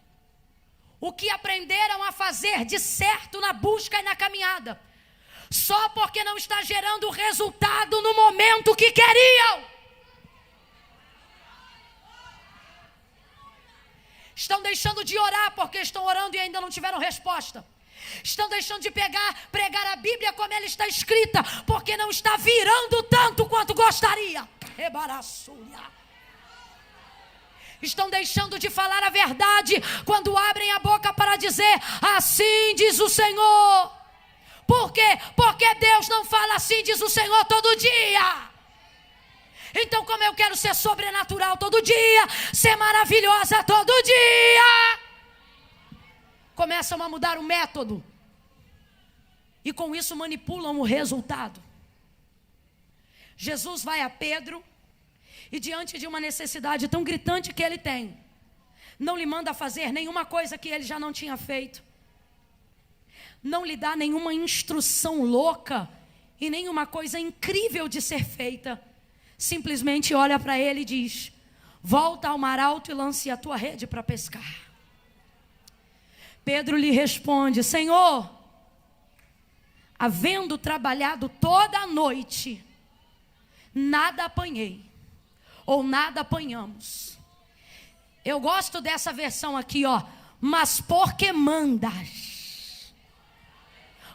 o que aprenderam a fazer de certo na busca e na caminhada, só porque não está gerando o resultado no momento que queriam. Estão deixando de orar porque estão orando e ainda não tiveram resposta. Estão deixando de pregar a Bíblia como ela está escrita, porque não está virando tanto quanto gostaria. Estão deixando de falar a verdade quando abrem a boca para dizer: assim diz o Senhor. Por quê? Porque Deus não fala assim diz o Senhor todo dia. Então, como eu quero ser sobrenatural todo dia, ser maravilhosa todo dia, começam a mudar o método e com isso manipulam o resultado. Jesus vai a Pedro e, diante de uma necessidade tão gritante que ele tem, não lhe manda fazer nenhuma coisa que ele já não tinha feito, não lhe dá nenhuma instrução louca e nenhuma coisa incrível de ser feita. Simplesmente olha para ele e diz: volta ao mar alto e lance a tua rede para pescar. Pedro lhe responde: Senhor, havendo trabalhado toda a noite, nada apanhei, ou nada apanhamos. Eu gosto dessa versão aqui, ó. Mas porque mandas.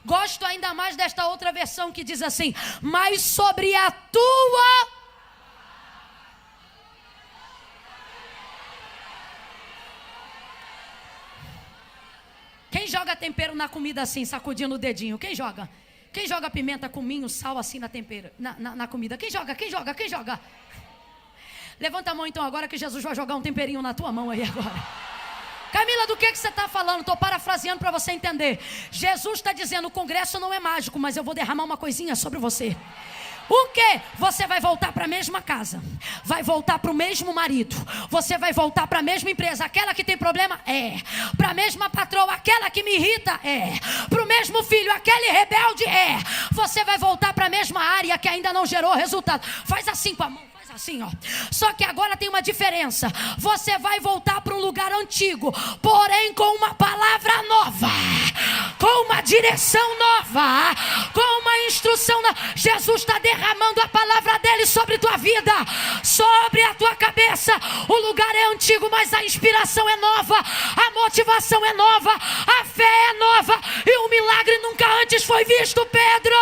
Gosto ainda mais desta outra versão que diz assim: mas sobre a tua... Quem joga tempero na comida assim, sacudindo o dedinho? Quem joga? Quem joga pimenta, cominho, sal assim na comida? Quem joga? Levanta a mão então agora que Jesus vai jogar um temperinho na tua mão aí agora. Camila, do que você está falando? Estou parafraseando para você entender. Jesus está dizendo: o congresso não é mágico, mas eu vou derramar uma coisinha sobre você. O quê? Você vai voltar para a mesma casa, vai voltar para o mesmo marido, você vai voltar para a mesma empresa, aquela que tem problema? É. Para a mesma patroa, aquela que me irrita? É. Para o mesmo filho, aquele rebelde? É. Você vai voltar para a mesma área que ainda não gerou resultado. Faz assim com a mão. Assim, ó. Só que agora tem uma diferença. Você vai voltar para um lugar antigo, porém com uma palavra nova, com uma direção nova, com uma instrução nova. Jesus está derramando a palavra dele sobre tua vida, sobre a tua cabeça. O lugar é antigo, mas a inspiração é nova, a motivação é nova, a fé é nova, e um milagre nunca antes foi visto, Pedro.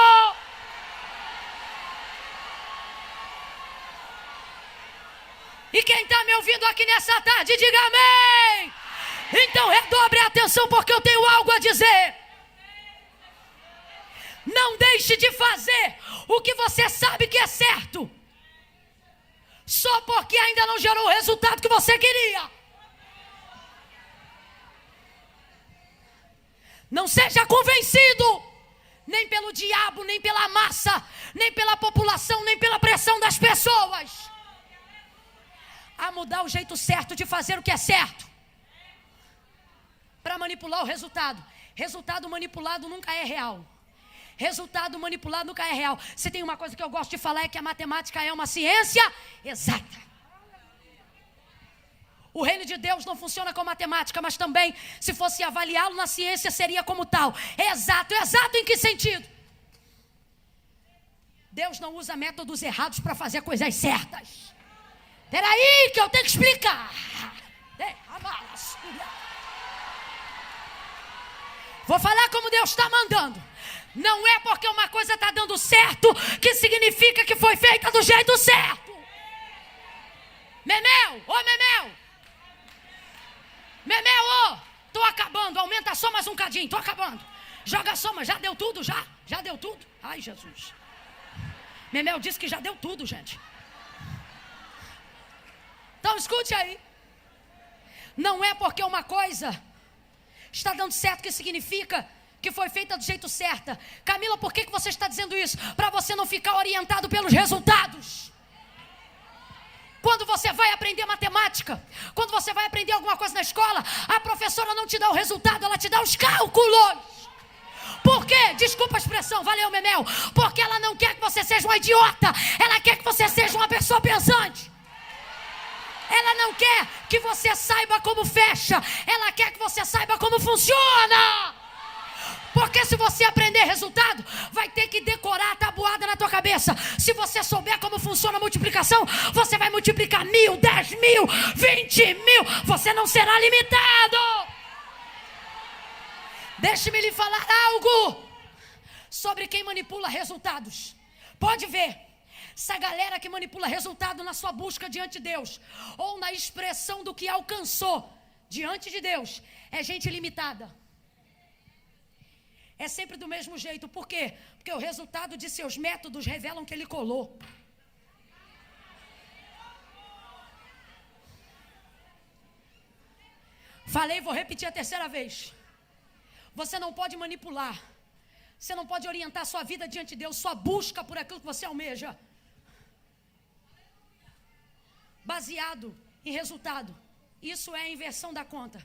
E quem está me ouvindo aqui nessa tarde, diga amém. Então redobre a atenção, porque eu tenho algo a dizer. Não deixe de fazer o que você sabe que é certo, só porque ainda não gerou o resultado que você queria. Não seja convencido, nem pelo diabo, nem pela massa, nem pela população, nem pela pressão das pessoas, a mudar o jeito certo de fazer o que é certo, para manipular o resultado. Resultado manipulado nunca é real. Resultado manipulado nunca é real. Se tem uma coisa que eu gosto de falar, é que a matemática é uma ciência exata. O reino de Deus não funciona com matemática, mas também, se fosse avaliá-lo na ciência, seria como tal. Exato. Exato em que sentido? Deus não usa métodos errados para fazer coisas certas. Peraí, que eu tenho que explicar. Vou falar como Deus está mandando. Não é porque uma coisa está dando certo que significa que foi feita do jeito certo. Memel, ô Memel. Memel, ô. Tô acabando, aumenta a soma mais um cadinho, tô acabando. Joga a soma, já deu tudo, já? Já deu tudo? Ai, Jesus. Memel disse que já deu tudo, gente. Então escute aí. Não é porque uma coisa está dando certo que significa que foi feita do jeito certo. Camila, por que você está dizendo isso? Para você não ficar orientado pelos resultados. Quando você vai aprender matemática, quando você vai aprender alguma coisa na escola, a professora não te dá o resultado, ela te dá os cálculos. Por quê? Desculpa a expressão, valeu, Memel. Porque ela não quer que você seja um idiota, ela quer que você seja uma pessoa pensante. Ela não quer que você saiba como fecha, ela quer que você saiba como funciona. Porque se você aprender resultado, vai ter que decorar a tabuada na tua cabeça. Se você souber como funciona a multiplicação, você vai multiplicar 1000, 10.000, 20.000. Você não será limitado. Deixe-me lhe falar algo sobre quem manipula resultados. Pode ver. Essa galera que manipula resultado na sua busca diante de Deus, ou na expressão do que alcançou diante de Deus, é gente limitada. É sempre do mesmo jeito. Por quê? Porque o resultado de seus métodos revelam que ele colou. Falei, vou repetir a terceira vez. Você não pode manipular. Você não pode orientar sua vida diante de Deus, sua busca por aquilo que você almeja, baseado em resultado. Isso é a inversão da conta.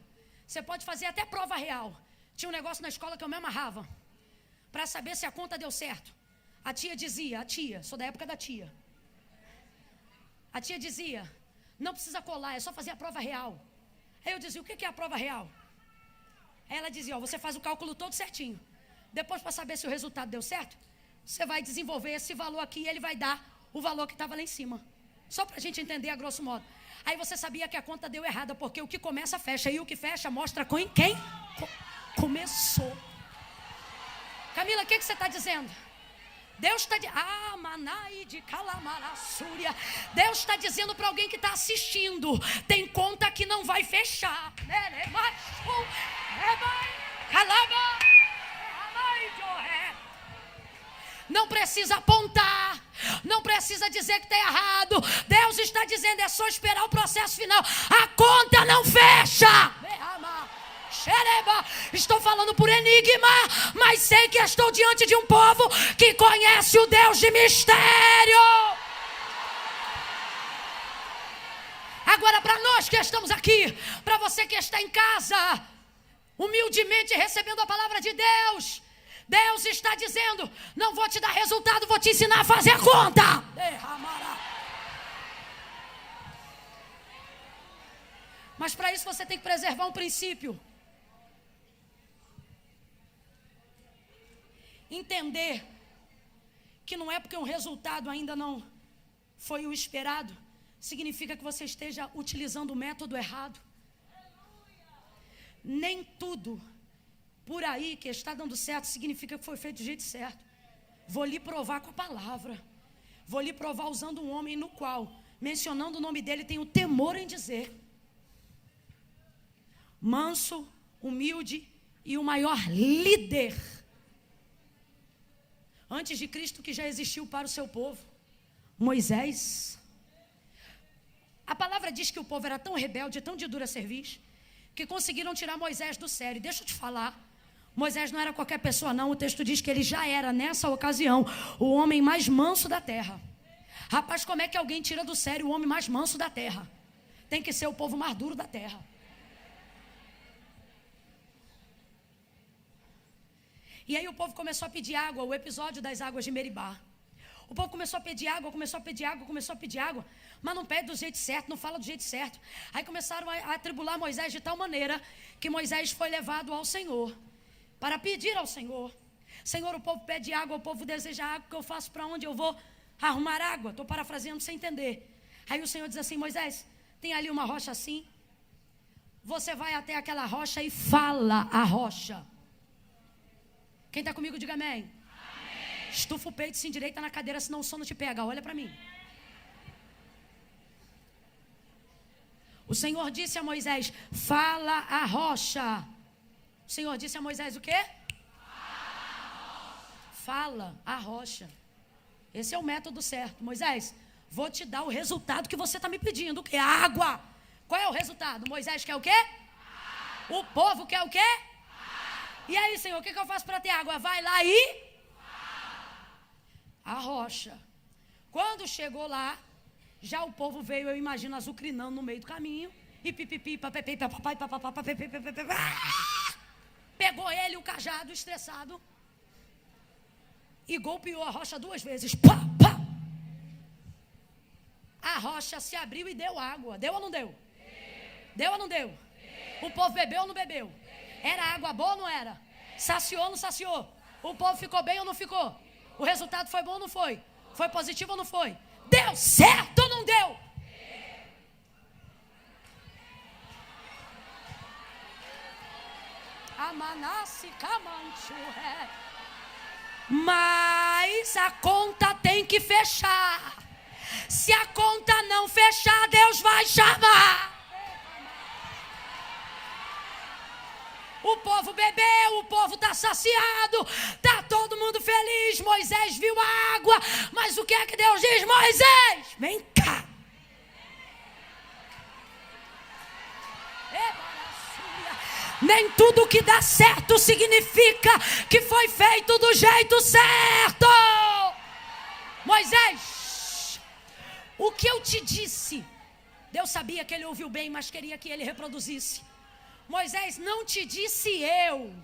Você pode fazer até prova real. Tinha um negócio na escola que eu me amarrava para saber se a conta deu certo. A tia dizia, sou da época da tia. A tia dizia, não precisa colar, é só fazer a prova real. Aí eu dizia, o que é a prova real? Aí ela dizia, você faz o cálculo todo certinho. Depois, para saber se o resultado deu certo, você vai desenvolver esse valor aqui e ele vai dar o valor que estava lá em cima. Só para a gente entender a grosso modo. Aí você sabia que a conta deu errada, porque o que começa, fecha. E o que fecha, mostra com quem começou. Camila, o que você está dizendo? Deus está dizendo, Manai de Calamarassúria. Deus está dizendo para alguém que está assistindo, tem conta que não vai fechar. Não precisa apontar, não precisa dizer que está errado. Deus está dizendo, é só esperar o processo final. A conta não fecha. Estou falando por enigma, mas sei que estou diante de um povo que conhece o Deus de mistério. Agora, para nós que estamos aqui, para você que está em casa, humildemente recebendo a palavra de Deus, Deus está dizendo, não vou te dar resultado, vou te ensinar a fazer a conta. Mas para isso você tem que preservar um princípio. entender que não é porque um resultado ainda não foi o esperado, significa que você esteja utilizando o método errado. Nem tudo por aí que está dando certo significa que foi feito do jeito certo. Vou lhe provar com a palavra. Vou lhe provar usando um homem no qual, mencionando o nome dele, tenho temor em dizer. Manso, humilde e o maior líder antes de Cristo que já existiu para o seu povo, Moisés. A palavra diz que o povo era tão rebelde, tão de dura cerviz, que conseguiram tirar Moisés do sério. Deixa eu te falar, Moisés não era qualquer pessoa não. O texto diz que ele já era, nessa ocasião, o homem mais manso da terra. Rapaz, como é que alguém tira do sério o homem mais manso da terra? Tem que ser o povo mais duro da terra. E aí o povo começou a pedir água, o episódio das águas de Meribá. O povo começou a pedir água, começou a pedir água, mas não pede do jeito certo, não fala do jeito certo. Aí começaram a atribular Moisés de tal maneira que Moisés foi levado ao Senhor, para pedir ao Senhor. Senhor, o povo pede água, o povo deseja água, o que eu faço? Para onde eu vou arrumar água? Estou parafraseando sem entender. Aí o Senhor diz assim: Moisés, tem ali uma rocha assim, você vai até aquela rocha e fala a rocha. Quem está comigo, diga amém. Amém. Estufa o peito, se endireita na cadeira, senão o sono te pega. Olha para mim. O Senhor disse a Moisés: fala a rocha. O Senhor disse a Moisés o quê? Fala a rocha. Esse é o método certo. Moisés, vou te dar o resultado que você está me pedindo. O que? Água. Qual é o resultado? Moisés quer o quê? Água. O povo quer o quê? E aí, Senhor, o que eu faço para ter água? Vai lá e a rocha. Quando chegou lá, já o povo veio, eu imagino, azucrinando no meio do caminho. E pipipi, papai, papai, papai, pegou ele, o cajado, estressado, e golpeou a rocha 2 vezes. Pá, pá. A rocha se abriu e deu água. Deu ou não deu? Deu ou não deu? O povo bebeu ou não bebeu? Era água boa ou não era? Saciou ou não saciou? O povo ficou bem ou não ficou? O resultado foi bom ou não foi? Foi positivo ou não foi? Deu certo ou não deu? Mas a conta tem que fechar. Se a conta não fechar, Deus vai chamar. O povo bebeu, o povo está saciado, está todo mundo feliz. Moisés viu a água, mas o que é que Deus diz? Moisés, vem cá. Nem tudo que dá certo significa que foi feito do jeito certo. Moisés, o que eu te disse, Deus sabia que ele ouviu bem, mas queria que ele reproduzisse. Moisés, não te disse eu,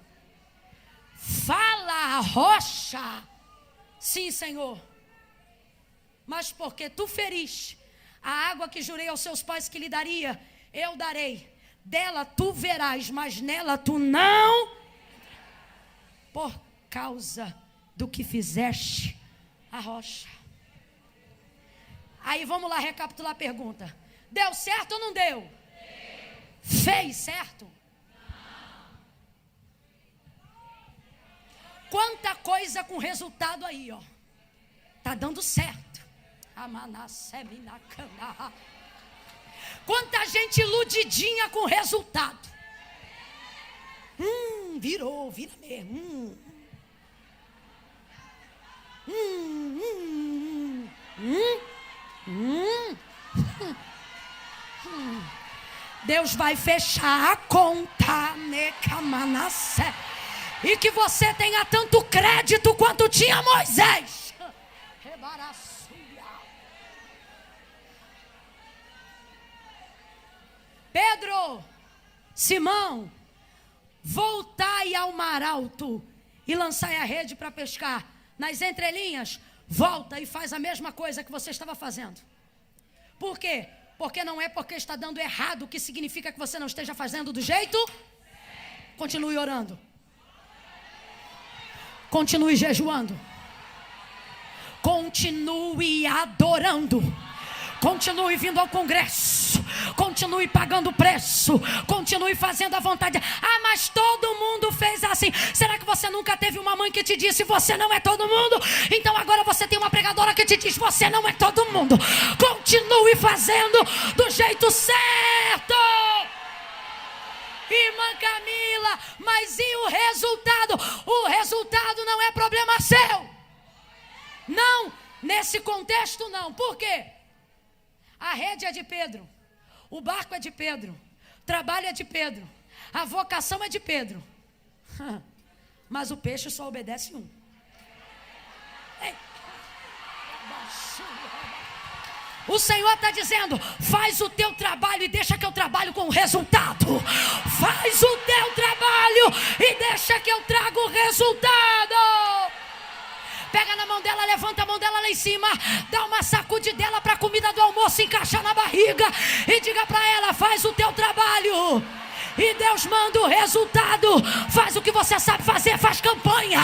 fala a rocha. Sim, Senhor, mas porque tu feriste a água que jurei aos seus pais que lhe daria, eu darei. Dela tu verás, mas nela tu não, por causa do que fizeste a rocha. Aí vamos lá recapitular a pergunta. Deu certo ou não deu? Fez certo? Quanta coisa com resultado aí, ó. Tá dando certo. Quanta gente iludidinha com resultado. Vira mesmo. Deus vai fechar a conta, e que você tenha tanto crédito quanto tinha Moisés. Pedro, Simão, voltai ao mar alto e lançai a rede para pescar. Nas entrelinhas, volta e faz a mesma coisa que você estava fazendo. Por quê? Porque não é porque está dando errado que significa que você não esteja fazendo do jeito. Continue orando. Continue jejuando. Continue adorando. Continue vindo ao congresso. Continue pagando preço. Continue fazendo a vontade. Ah, mas todo mundo fez assim. Será que você nunca teve uma mãe que te disse: você não é todo mundo? Então agora você tem uma pregadora que te diz: você não é todo mundo. Continue fazendo do jeito certo. Irmã Camila, mas e o resultado? O resultado não é problema seu. Não, nesse contexto não. Por quê? A rede é de Pedro, o barco é de Pedro, o trabalho é de Pedro, a vocação é de Pedro. Mas o peixe só obedece um. Ei. O Senhor está dizendo: faz o teu trabalho e deixa que eu trabalho com o resultado. Faz o teu trabalho e deixa que eu trago o resultado. Pega na mão dela, levanta a mão dela lá em cima, dá uma sacudidela para a comida do almoço encaixar na barriga e diga para ela: faz o teu trabalho e Deus manda o resultado. Faz o que você sabe fazer, faz campanha,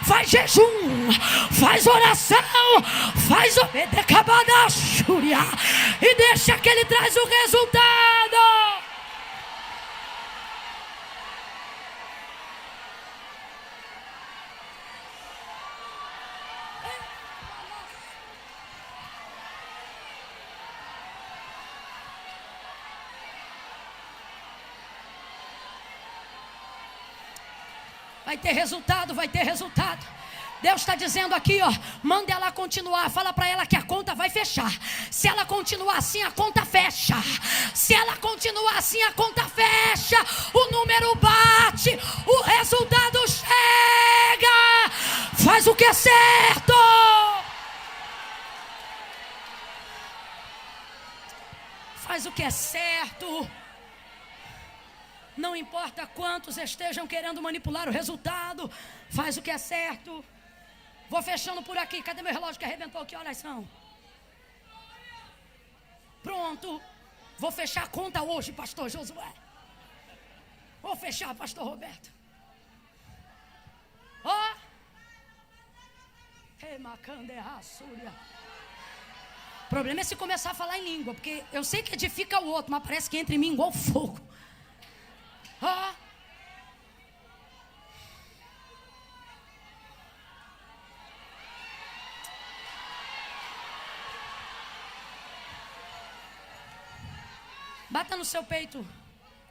faz jejum, faz oração, faz obedecabadachúria e deixa que ele traz o resultado. Vai ter resultado, vai ter resultado. Deus está dizendo aqui, ó, manda ela continuar. Fala para ela que a conta vai fechar. Se ela continuar assim, a conta fecha. Se ela continuar assim, a conta fecha. O número bate, o resultado chega. Faz o que é certo. Faz o que é certo. Não importa quantos estejam querendo manipular o resultado, faz o que é certo. Vou fechando por aqui. Cadê meu relógio que arrebentou? Que horas são? Pronto. Vou fechar a conta hoje, pastor Josué. Vou fechar, pastor Roberto. Ó. O problema é se começar a falar em língua, porque eu sei que edifica o outro, mas parece que entra em mim igual fogo. Ó. Bata no seu peito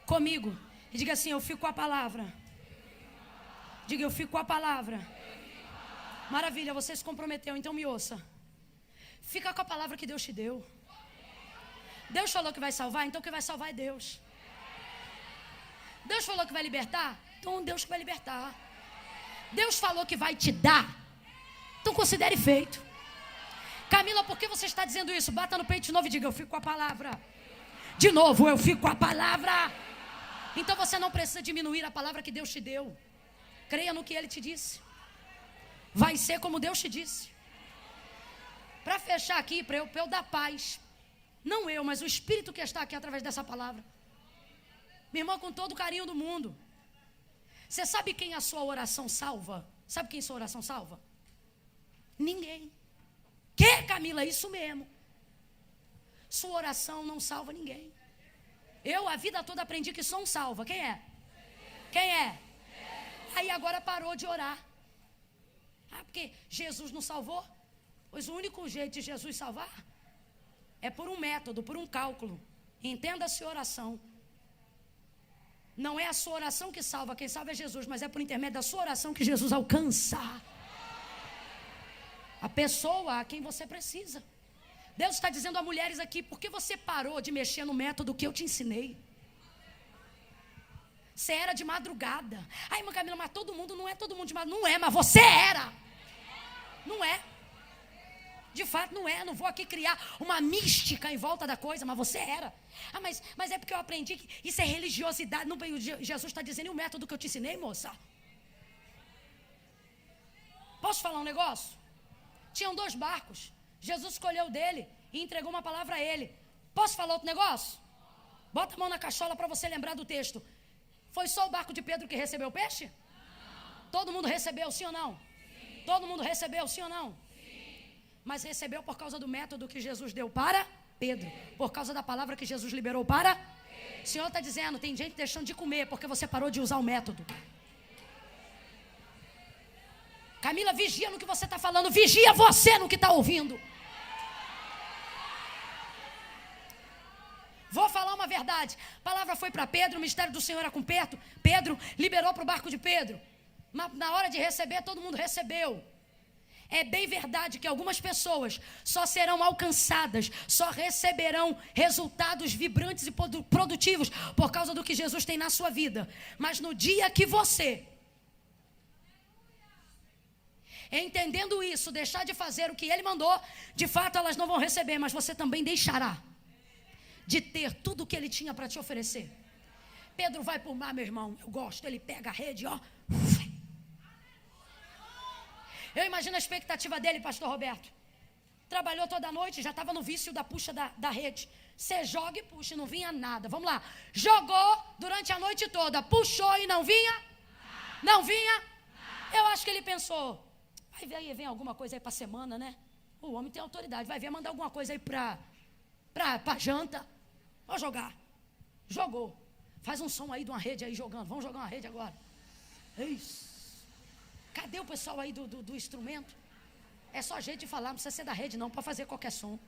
comigo e diga assim: eu fico com a palavra. Diga: eu fico com a palavra. Maravilha, você se comprometeu, então me ouça. Fica com a palavra que Deus te deu. Deus falou que vai salvar, então quem vai salvar é Deus. Deus falou que vai libertar, então Deus que vai libertar. Deus falou que vai te dar, então considere feito. Camila, por que você está dizendo isso? Bata no peito de novo e diga: eu fico com a palavra. De novo: eu fico com a palavra. Então você não precisa diminuir a palavra que Deus te deu. Creia no que Ele te disse. Vai ser como Deus te disse. Para fechar aqui, para eu dar paz, não eu, mas o Espírito que está aqui através dessa palavra. Minha irmã, com todo o carinho do mundo, você sabe quem a sua oração salva? Sabe quem sua oração salva? Ninguém. Que, Camila? Isso mesmo. Sua oração não salva ninguém. Eu a vida toda aprendi que só um salva. Quem é? Quem é? Aí agora parou de orar. Ah, porque Jesus não salvou? Pois o único jeito de Jesus salvar é por um método, por um cálculo. Entenda-se oração. Não é a sua oração que salva, quem salva é Jesus, mas é por intermédio da sua oração que Jesus alcança a pessoa a quem você precisa. Deus está dizendo a mulheres aqui: por que você parou de mexer no método que eu te ensinei? Você era de madrugada. Ai, irmã Camila, mas todo mundo não é todo mundo de madrugada. Não é, mas você era. Não é. De fato não é, não vou aqui criar uma mística em volta da coisa, mas você era. Ah, mas é porque eu aprendi que isso é religiosidade. Não, Jesus está dizendo: e o método que eu te ensinei, moça? Posso falar um negócio? Tinham 2 barcos. Jesus escolheu dele e entregou uma palavra a ele. Posso falar outro negócio? Bota a mão na cachola para você lembrar do texto. Foi só o barco de Pedro que recebeu o peixe? Todo mundo recebeu, sim ou não? Sim. Todo mundo recebeu, sim ou não? Sim. Mas recebeu por causa do método que Jesus deu para Pedro. Por causa da palavra que Jesus liberou para Pedro. O Senhor está dizendo, tem gente deixando de comer porque você parou de usar o método. Camila, vigia no que você está falando. Vigia você no que está ouvindo. Vou falar uma verdade. A palavra foi para Pedro, o mistério do Senhor era com Pedro liberou para o barco de Pedro. Mas na hora de receber, todo mundo recebeu. É bem verdade que algumas pessoas só serão alcançadas, só receberão resultados vibrantes e produtivos por causa do que Jesus tem na sua vida. Mas no dia que você, entendendo isso, deixar de fazer o que Ele mandou, de fato elas não vão receber, mas você também deixará de ter tudo o que Ele tinha para te oferecer. Pedro vai para o mar, meu irmão, eu gosto, ele pega a rede, ó. Eu imagino a expectativa dele, pastor Roberto. Trabalhou toda a noite, já estava no vício da puxa da rede. Você joga e puxa, não vinha nada. Vamos lá. Jogou durante a noite toda, puxou e não vinha? Não vinha? Eu acho que ele pensou, vai ver aí, vem alguma coisa aí para a semana, né? O homem tem autoridade, vai ver, mandar alguma coisa aí para janta. Vou jogar. Jogou. Faz um som aí de uma rede aí jogando. Vamos jogar uma rede agora. É isso. Cadê o pessoal aí do instrumento? É só jeito de falar, não precisa ser da rede não, pode fazer qualquer som.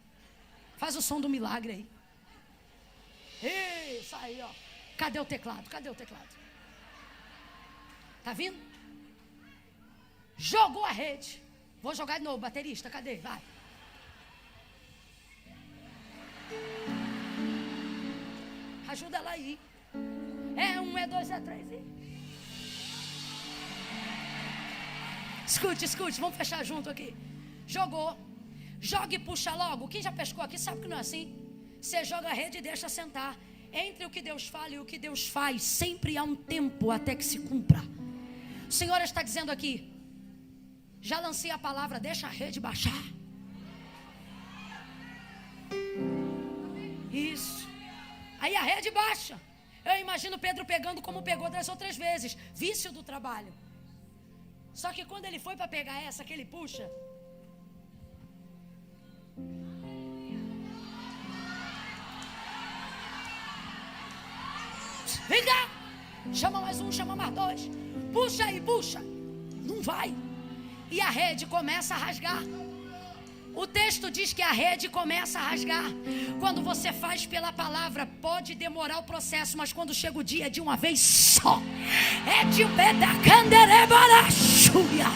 Faz o som do milagre aí. Isso aí, ó. Cadê o teclado? Cadê o teclado? Tá vindo? Jogou a rede. Vou jogar de novo, baterista, cadê? Vai. Ajuda ela aí. É 1, é 2, é 3 e... Escute, vamos fechar junto aqui. Jogou. Joga e puxa logo. Quem já pescou aqui sabe que não é assim. Você joga a rede e deixa sentar. Entre o que Deus fala e o que Deus faz, sempre há um tempo até que se cumpra. O Senhor está dizendo aqui, já lancei a palavra, deixa a rede baixar. Isso. Aí a rede baixa. Eu imagino Pedro pegando como pegou das outras vezes. Vício do trabalho. Só que quando ele foi para pegar essa que ele puxa, vem cá, chama mais um, chama mais dois, puxa aí, puxa, não vai, e a rede começa a rasgar. O texto diz que a rede começa a rasgar. Quando você faz pela palavra, pode demorar o processo, mas quando chega o dia é de uma vez só. É de bedacanderebarachuia.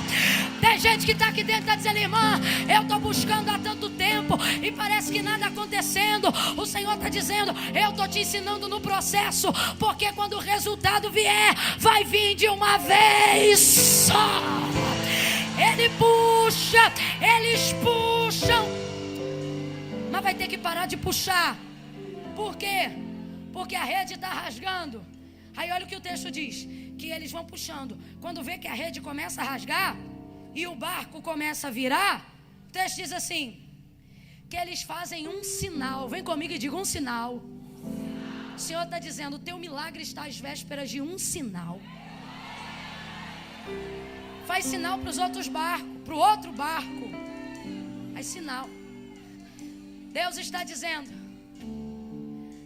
Tem gente que está aqui dentro, está dizendo, irmã, eu estou buscando há tanto tempo e parece que nada acontecendo. O Senhor está dizendo, eu estou te ensinando no processo, porque quando o resultado vier, vai vir de uma vez só. Ele puxa, eles puxam, mas vai ter que parar de puxar. Por quê? Porque a rede está rasgando. Aí olha o que o texto diz, que eles vão puxando. Quando vê que a rede começa a rasgar e o barco começa a virar, o texto diz assim, que eles fazem um sinal. Vem comigo e diga um sinal. O Senhor está dizendo, o teu milagre está às vésperas de um sinal. Faz sinal para os outros barcos, para o outro barco. Faz sinal. Deus está dizendo,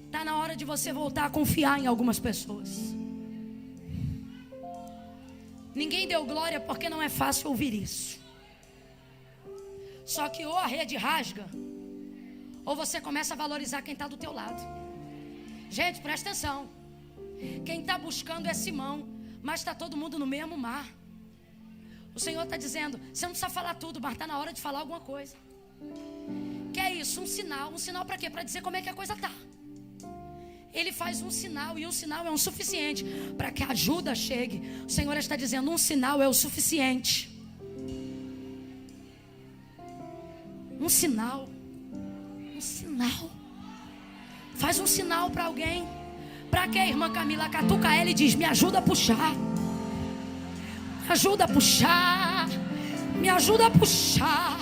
está na hora de você voltar a confiar em algumas pessoas. Ninguém deu glória porque não é fácil ouvir isso. Só que ou a rede rasga, ou você começa a valorizar quem está do teu lado. Gente, presta atenção. Quem está buscando é Simão, mas está todo mundo no mesmo mar. O Senhor está dizendo, você não precisa falar tudo, mas está na hora de falar alguma coisa. Que é isso, um sinal para quê? Para dizer como é que a coisa está. Ele faz um sinal, e um sinal é o suficiente para que a ajuda chegue. O Senhor está dizendo, um sinal é o suficiente. Um sinal. Faz um sinal para alguém. Para quê, irmã Camila? Catuca ela e diz, me ajuda a puxar. Ajuda a puxar. Me ajuda a puxar.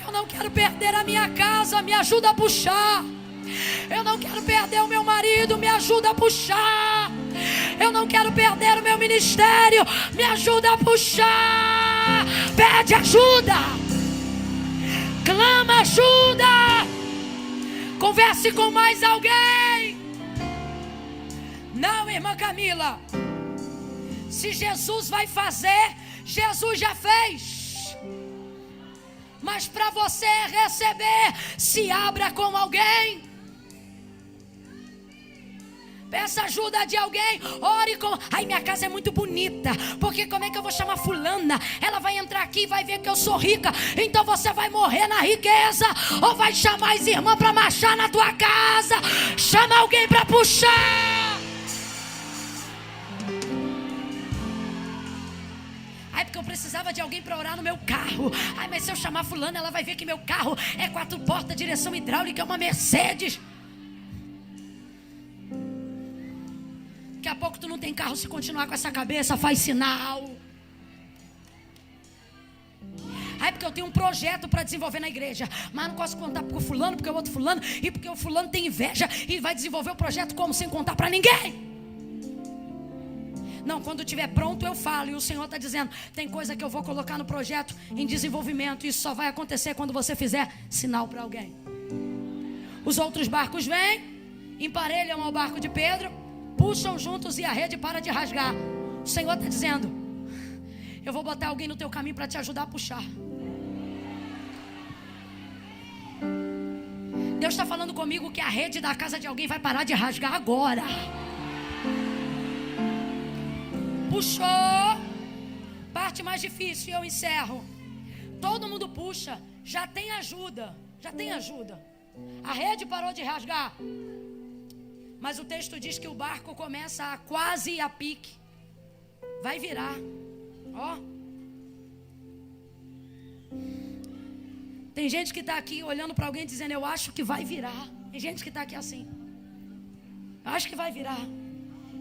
Eu não quero perder a minha casa. Me ajuda a puxar. Eu não quero perder o meu marido. Me ajuda a puxar. Eu não quero perder o meu ministério. Me ajuda a puxar. Pede ajuda. Clama ajuda. Converse com mais alguém. Não, irmã Camila. Se Jesus vai fazer, Jesus já fez. Mas para você receber, se abra com alguém. Peça ajuda de alguém. Ore com... Ai, minha casa é muito bonita. Porque como é que eu vou chamar fulana? Ela vai entrar aqui e vai ver que eu sou rica. Então você vai morrer na riqueza. Ou vai chamar as irmãs para marchar na tua casa. Chama alguém para puxar. Ai, porque eu precisava de alguém para orar no meu carro. Ai, mas se eu chamar fulana, ela vai ver que meu carro é 4 portas, direção hidráulica, é uma Mercedes. Daqui a pouco tu não tem carro. Se continuar com essa cabeça, faz sinal. Aí porque eu tenho um projeto para desenvolver na igreja, mas não posso contar porque o fulano, porque o outro fulano, e porque o fulano tem inveja e vai desenvolver o projeto como? Sem contar para ninguém. Não, quando estiver pronto eu falo. E o Senhor está dizendo, tem coisa que eu vou colocar no projeto em desenvolvimento. Isso só vai acontecer quando você fizer sinal para alguém. Os outros barcos vêm, emparelham ao barco de Pedro, puxam juntos e a rede para de rasgar. O Senhor está dizendo, eu vou botar alguém no teu caminho para te ajudar a puxar. Deus está falando comigo que a rede da casa de alguém vai parar de rasgar agora. Puxou. Parte mais difícil e eu encerro. Todo mundo puxa. Já tem ajuda. Já tem ajuda. A rede parou de rasgar. Mas o texto diz que o barco começa a quase ir a pique. Vai virar. Ó. Tem gente que está aqui olhando para alguém dizendo, eu acho que vai virar. Tem gente que está aqui assim. Eu acho que vai virar.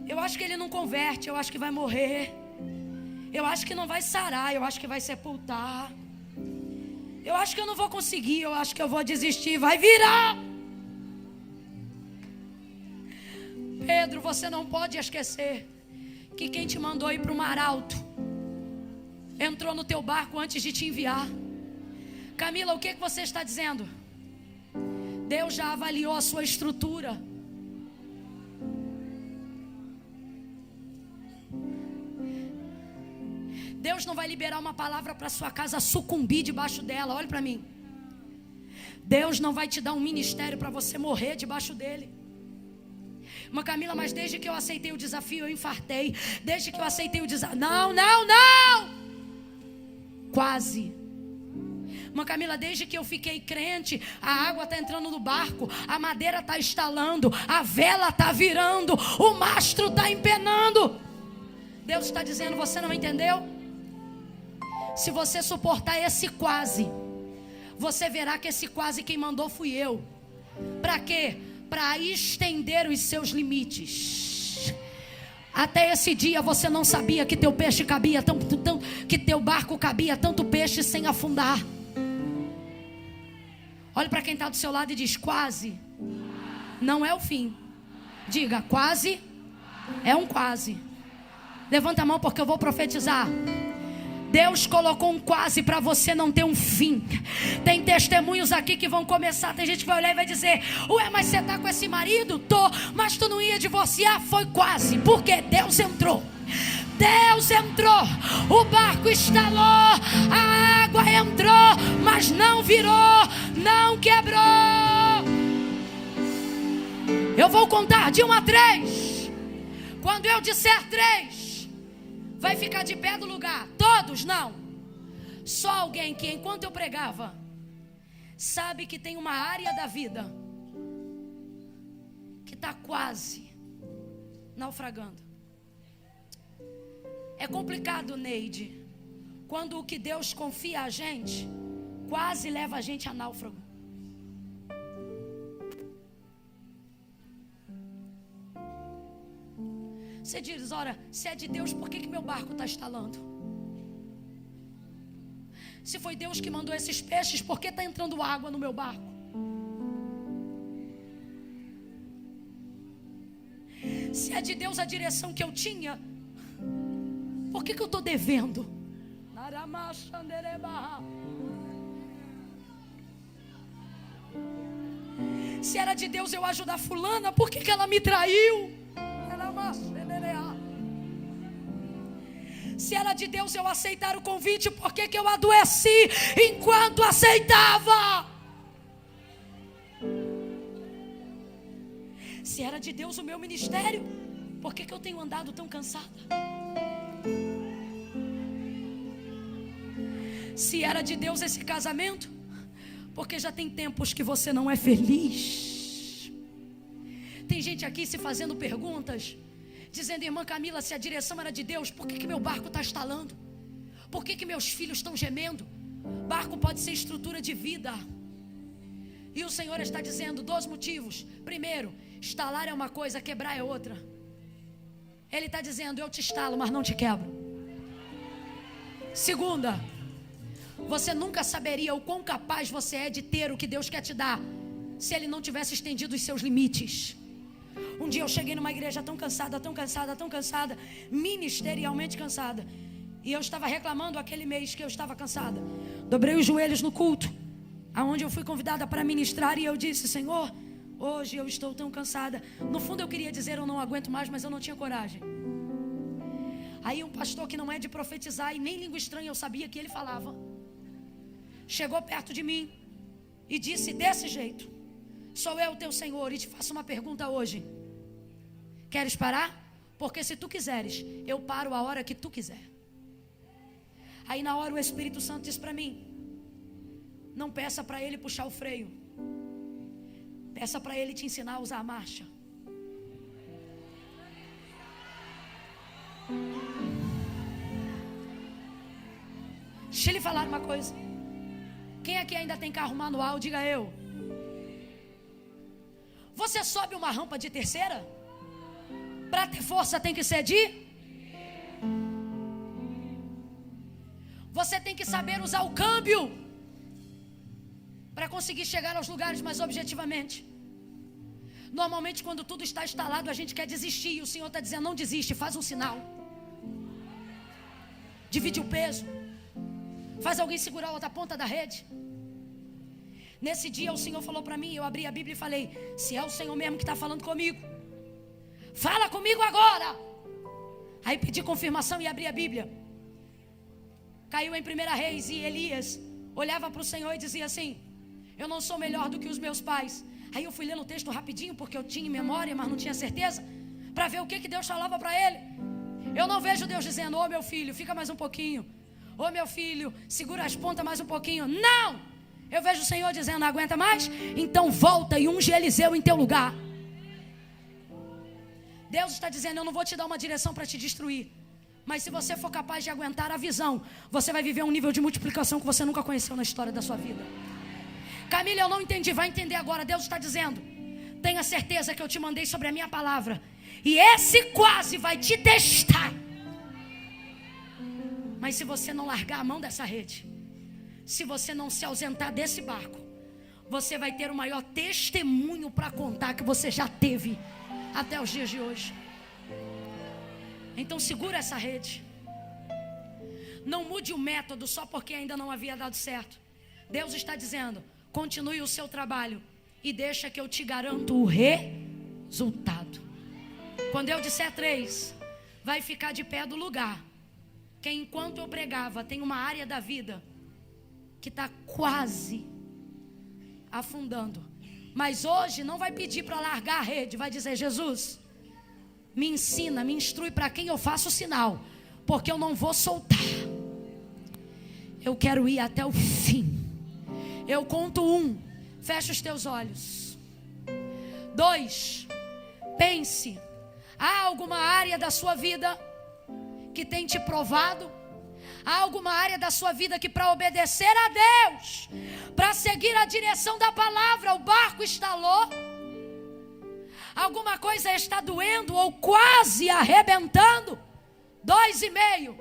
Eu acho que ele não converte. Eu acho que vai morrer. Eu acho que não vai sarar. Eu acho que vai sepultar. Eu acho que eu não vou conseguir. Eu acho que eu vou desistir. Vai virar. Pedro, você não pode esquecer que quem te mandou ir para o mar alto entrou no teu barco antes de te enviar. Camila, o que você está dizendo? Deus já avaliou a sua estrutura. Deus não vai liberar uma palavra para sua casa sucumbir debaixo dela. Olhe para mim. Deus não vai te dar um ministério para você morrer debaixo dele. Irmã Camila, mas desde que eu aceitei o desafio eu infartei. Desde que eu aceitei o desafio... Não. Quase. Irmã Camila, desde que eu fiquei crente, a água está entrando no barco, a madeira está estalando, a vela está virando, o mastro está empenando. Deus está dizendo, você não entendeu? Se você suportar esse quase, você verá que esse quase quem mandou fui eu. Para quê? Para estender os seus limites. Até esse dia você não sabia que teu peixe cabia que teu barco cabia tanto peixe sem afundar. Olhe para quem está do seu lado e diz, quase não é o fim. Diga, quase é um quase. Levanta a mão porque eu vou profetizar. Deus colocou um quase para você não ter um fim. Tem testemunhos aqui que vão começar. Tem gente que vai olhar e vai dizer, ué, mas você está com esse marido? Tô, mas tu não ia divorciar? Foi quase, porque Deus entrou. Deus entrou, o barco estalou, a água entrou, mas não virou, não quebrou. Eu vou contar de 1 a 3. Quando eu disser 3, vai ficar de pé do lugar. Todos não. Só alguém que enquanto eu pregava sabe que tem uma área da vida que está quase naufragando. É complicado, Neide, quando o que Deus confia a gente quase leva a gente a náufrago. Você diz, ora, se é de Deus, por que meu barco está estalando? Se foi Deus que mandou esses peixes, por que está entrando água no meu barco? Se é de Deus a direção que eu tinha, por que eu estou devendo? Se era de Deus eu ajudar fulana, por que ela me traiu? Se era de Deus eu aceitar o convite, por que eu adoeci enquanto aceitava? Se era de Deus o meu ministério, por que eu tenho andado tão cansada? Se era de Deus esse casamento, porque já tem tempos que você não é feliz. Tem gente aqui se fazendo perguntas, dizendo: irmã Camila, se a direção era de Deus, por que meu barco está estalando? Por que meus filhos estão gemendo? Barco pode ser estrutura de vida. E o Senhor está dizendo 2 motivos. Primeiro, estalar é uma coisa, quebrar é outra. Ele está dizendo: eu te estalo, mas não te quebro. Segunda, você nunca saberia o quão capaz você é de ter o que Deus quer te dar, se Ele não tivesse estendido os seus limites. Um dia eu cheguei numa igreja tão cansada, tão cansada, tão cansada, ministerialmente cansada, e eu estava reclamando aquele mês que eu estava cansada. Dobrei os joelhos no culto, aonde eu fui convidada para ministrar, e eu disse: Senhor, hoje eu estou tão cansada. No fundo eu queria dizer: eu não aguento mais, mas eu não tinha coragem. Aí um pastor que não é de profetizar e nem língua estranha eu sabia que ele falava, chegou perto de mim e disse desse jeito: sou eu teu Senhor e te faço uma pergunta hoje. Queres parar? Porque se tu quiseres, eu paro a hora que tu quiser. Aí na hora o Espírito Santo disse para mim: não peça para ele puxar o freio, peça para ele te ensinar a usar a marcha. Deixa eu lhe falar uma coisa. Quem aqui ainda tem carro manual, diga eu. Você sobe uma rampa de terceira? Para ter força tem que ser de? Você tem que saber usar o câmbio para conseguir chegar aos lugares mais objetivamente. Normalmente quando tudo está instalado, a gente quer desistir, e o Senhor está dizendo: não desiste, faz um sinal, divide o peso, faz alguém segurar a outra ponta da rede. Nesse dia o Senhor falou para mim, eu abri a Bíblia e falei: se é o Senhor mesmo que está falando comigo, fala comigo agora. Aí pedi confirmação e abri a Bíblia. Caiu em 1 Reis, e Elias olhava para o Senhor e dizia assim: eu não sou melhor do que os meus pais. Aí eu fui lendo o texto rapidinho, porque eu tinha memória, mas não tinha certeza, para ver o que Deus falava para ele. Eu não vejo Deus dizendo: ô meu filho, fica mais um pouquinho. Ô meu filho, segura as pontas mais um pouquinho. Não! Eu vejo o Senhor dizendo: não aguenta mais? Então volta e unge Eliseu em teu lugar. Deus está dizendo: eu não vou te dar uma direção para te destruir, mas se você for capaz de aguentar a visão, você vai viver um nível de multiplicação que você nunca conheceu na história da sua vida. Camila, eu não entendi. Vai entender agora. Deus está dizendo: tenha certeza que eu te mandei sobre a minha palavra, e esse quase vai te testar. Mas se você não largar a mão dessa rede, se você não se ausentar desse barco, você vai ter o maior testemunho para contar que você já teve até os dias de hoje. Então segura essa rede. Não mude o método só porque ainda não havia dado certo. Deus está dizendo: continue o seu trabalho e deixa que eu te garanto o resultado. Quando eu disser 3, vai ficar de pé do lugar. Que enquanto eu pregava, tem uma área da vida que está quase afundando. Mas hoje não vai pedir para largar a rede, vai dizer: Jesus, me ensina, me instrui para quem eu faço o sinal, porque eu não vou soltar. Eu quero ir até o fim. Eu conto 1, fecha os teus olhos. 2, pense: há alguma área da sua vida que tem te provado? Há alguma área da sua vida que, para obedecer a Deus, para seguir a direção da palavra, o barco estalou? Alguma coisa está doendo ou quase arrebentando? 2,5.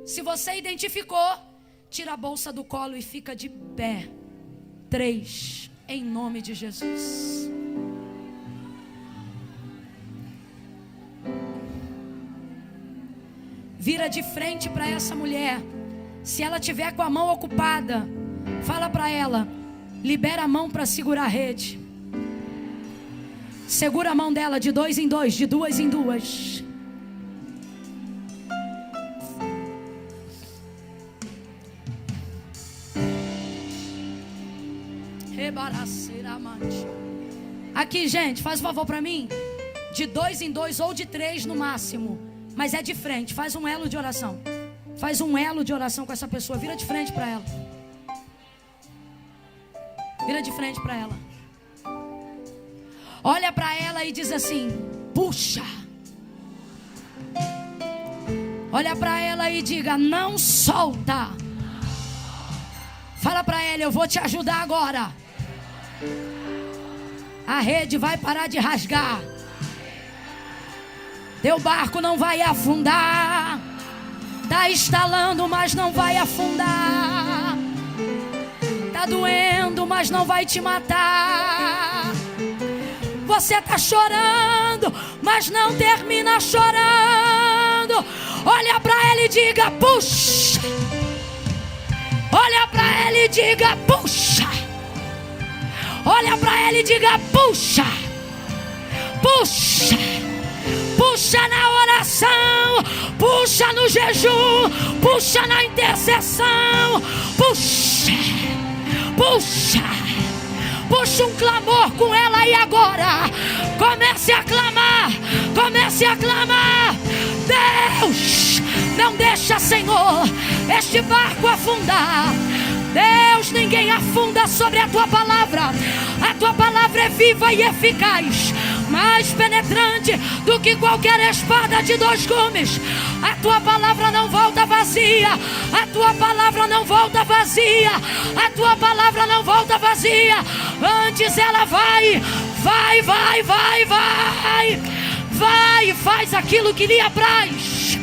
Se você identificou, tira a bolsa do colo e fica de pé. 3, em nome de Jesus. vira de frente para essa mulher. Se ela tiver com a mão ocupada, fala para ela: libera a mão para segurar a rede. Segura a mão dela de 2 em 2, de 2 em 2. Aqui, gente, faz um favor para mim. De 2 em 2 ou de 3 no máximo. Mas é de frente, faz um elo de oração. Faz um elo de oração com essa pessoa. Vira de frente para ela. Vira de frente para ela. Olha para ela e diz assim: puxa. Olha para ela e diga: não solta. Fala para ela: eu vou te ajudar agora. A rede vai parar de rasgar. Teu barco não vai afundar. Tá estalando, mas não vai afundar. Tá doendo, mas não vai te matar. Você tá chorando, mas não termina chorando. Olha pra ela e diga: puxa. Olha pra ela e diga: puxa. Olha pra ela e diga: puxa. Puxa. Puxa na oração, puxa no jejum, puxa na intercessão, puxa, puxa, puxa um clamor com ela aí agora. Comece a clamar, comece a clamar. Deus, não deixa, Senhor, este barco afundar. Deus, ninguém afunda sobre a tua palavra. A tua palavra é viva e eficaz, mais penetrante do que qualquer espada de 2 gumes. A tua palavra não volta vazia. A tua palavra não volta vazia. A tua palavra não volta vazia. Antes ela vai, vai, vai, vai, vai. Vai e faz aquilo que lhe apraz.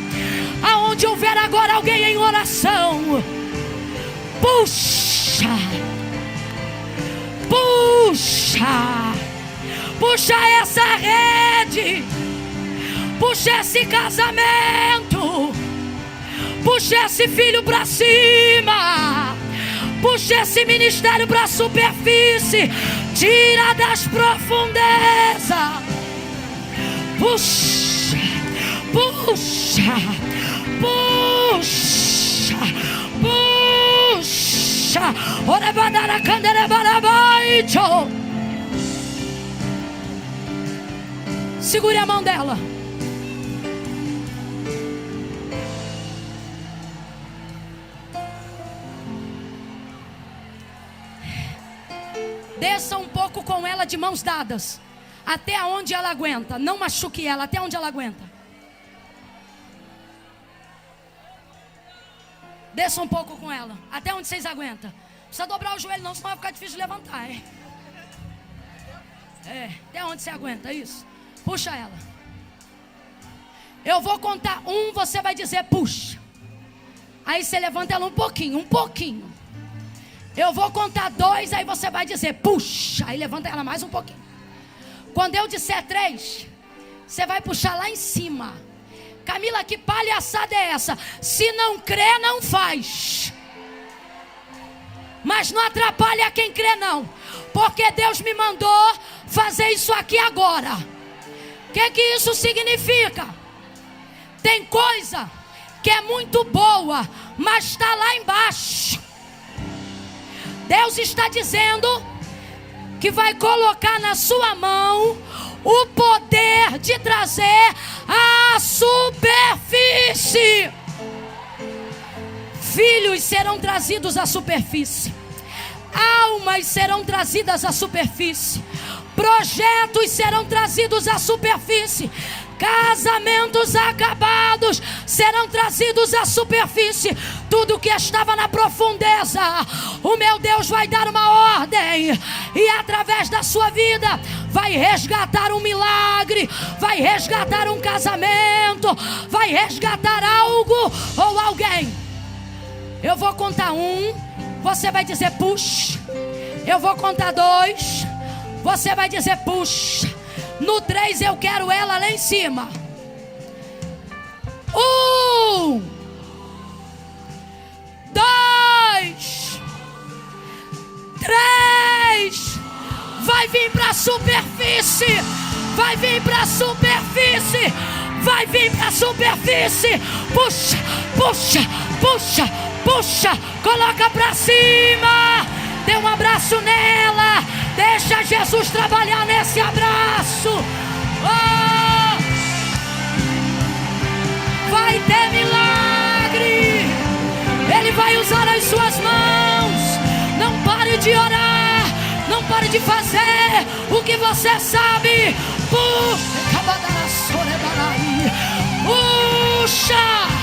Aonde houver agora alguém em oração, puxa, puxa, puxa essa rede, puxa esse casamento, puxa esse filho para cima, puxa esse ministério para a superfície, tira das profundezas, puxa, puxa, puxa, puxa, ora badara candere barabaito. Segure a mão dela. Desça um pouco com ela de mãos dadas, até onde ela aguenta. Não machuque ela, até onde ela aguenta. Desça um pouco com ela, até onde vocês aguentam. Não precisa dobrar o joelho não, senão vai ficar difícil de levantar, hein? Até onde você aguenta, isso. Puxa ela. Eu vou contar 1, você vai dizer puxa. Aí você levanta ela um pouquinho, um pouquinho. Eu vou contar 2, aí você vai dizer puxa. Aí levanta ela mais um pouquinho. Quando eu disser 3, você vai puxar lá em cima. Camila, que palhaçada é essa? Se não crê, não faz. Mas não atrapalha quem crê não, porque Deus me mandou fazer isso aqui agora. O que isso significa? Tem coisa que é muito boa, mas está lá embaixo. Deus está dizendo que vai colocar na sua mão o poder de trazer a superfície. Filhos serão trazidos à superfície. Almas serão trazidas à superfície. Projetos serão trazidos à superfície. Casamentos acabados serão trazidos à superfície. Tudo que estava na profundeza, o meu Deus vai dar uma ordem, e através da sua vida vai resgatar um milagre, vai resgatar um casamento, vai resgatar algo ou alguém. Eu vou contar 1, você vai dizer puxa. Eu vou contar 2, você vai dizer puxa. No 3 eu quero ela lá em cima. 1, 2, 3. Vai vir para a superfície. Vai vir para a superfície. Vai vir para a superfície. Puxa, puxa, puxa, puxa. Coloca para cima. Dê um abraço nela. Deixa Jesus trabalhar nesse abraço. Oh! Vai ter milagre. Ele vai usar as suas mãos. Não pare de orar. Não pare de fazer o que você sabe. Puxa.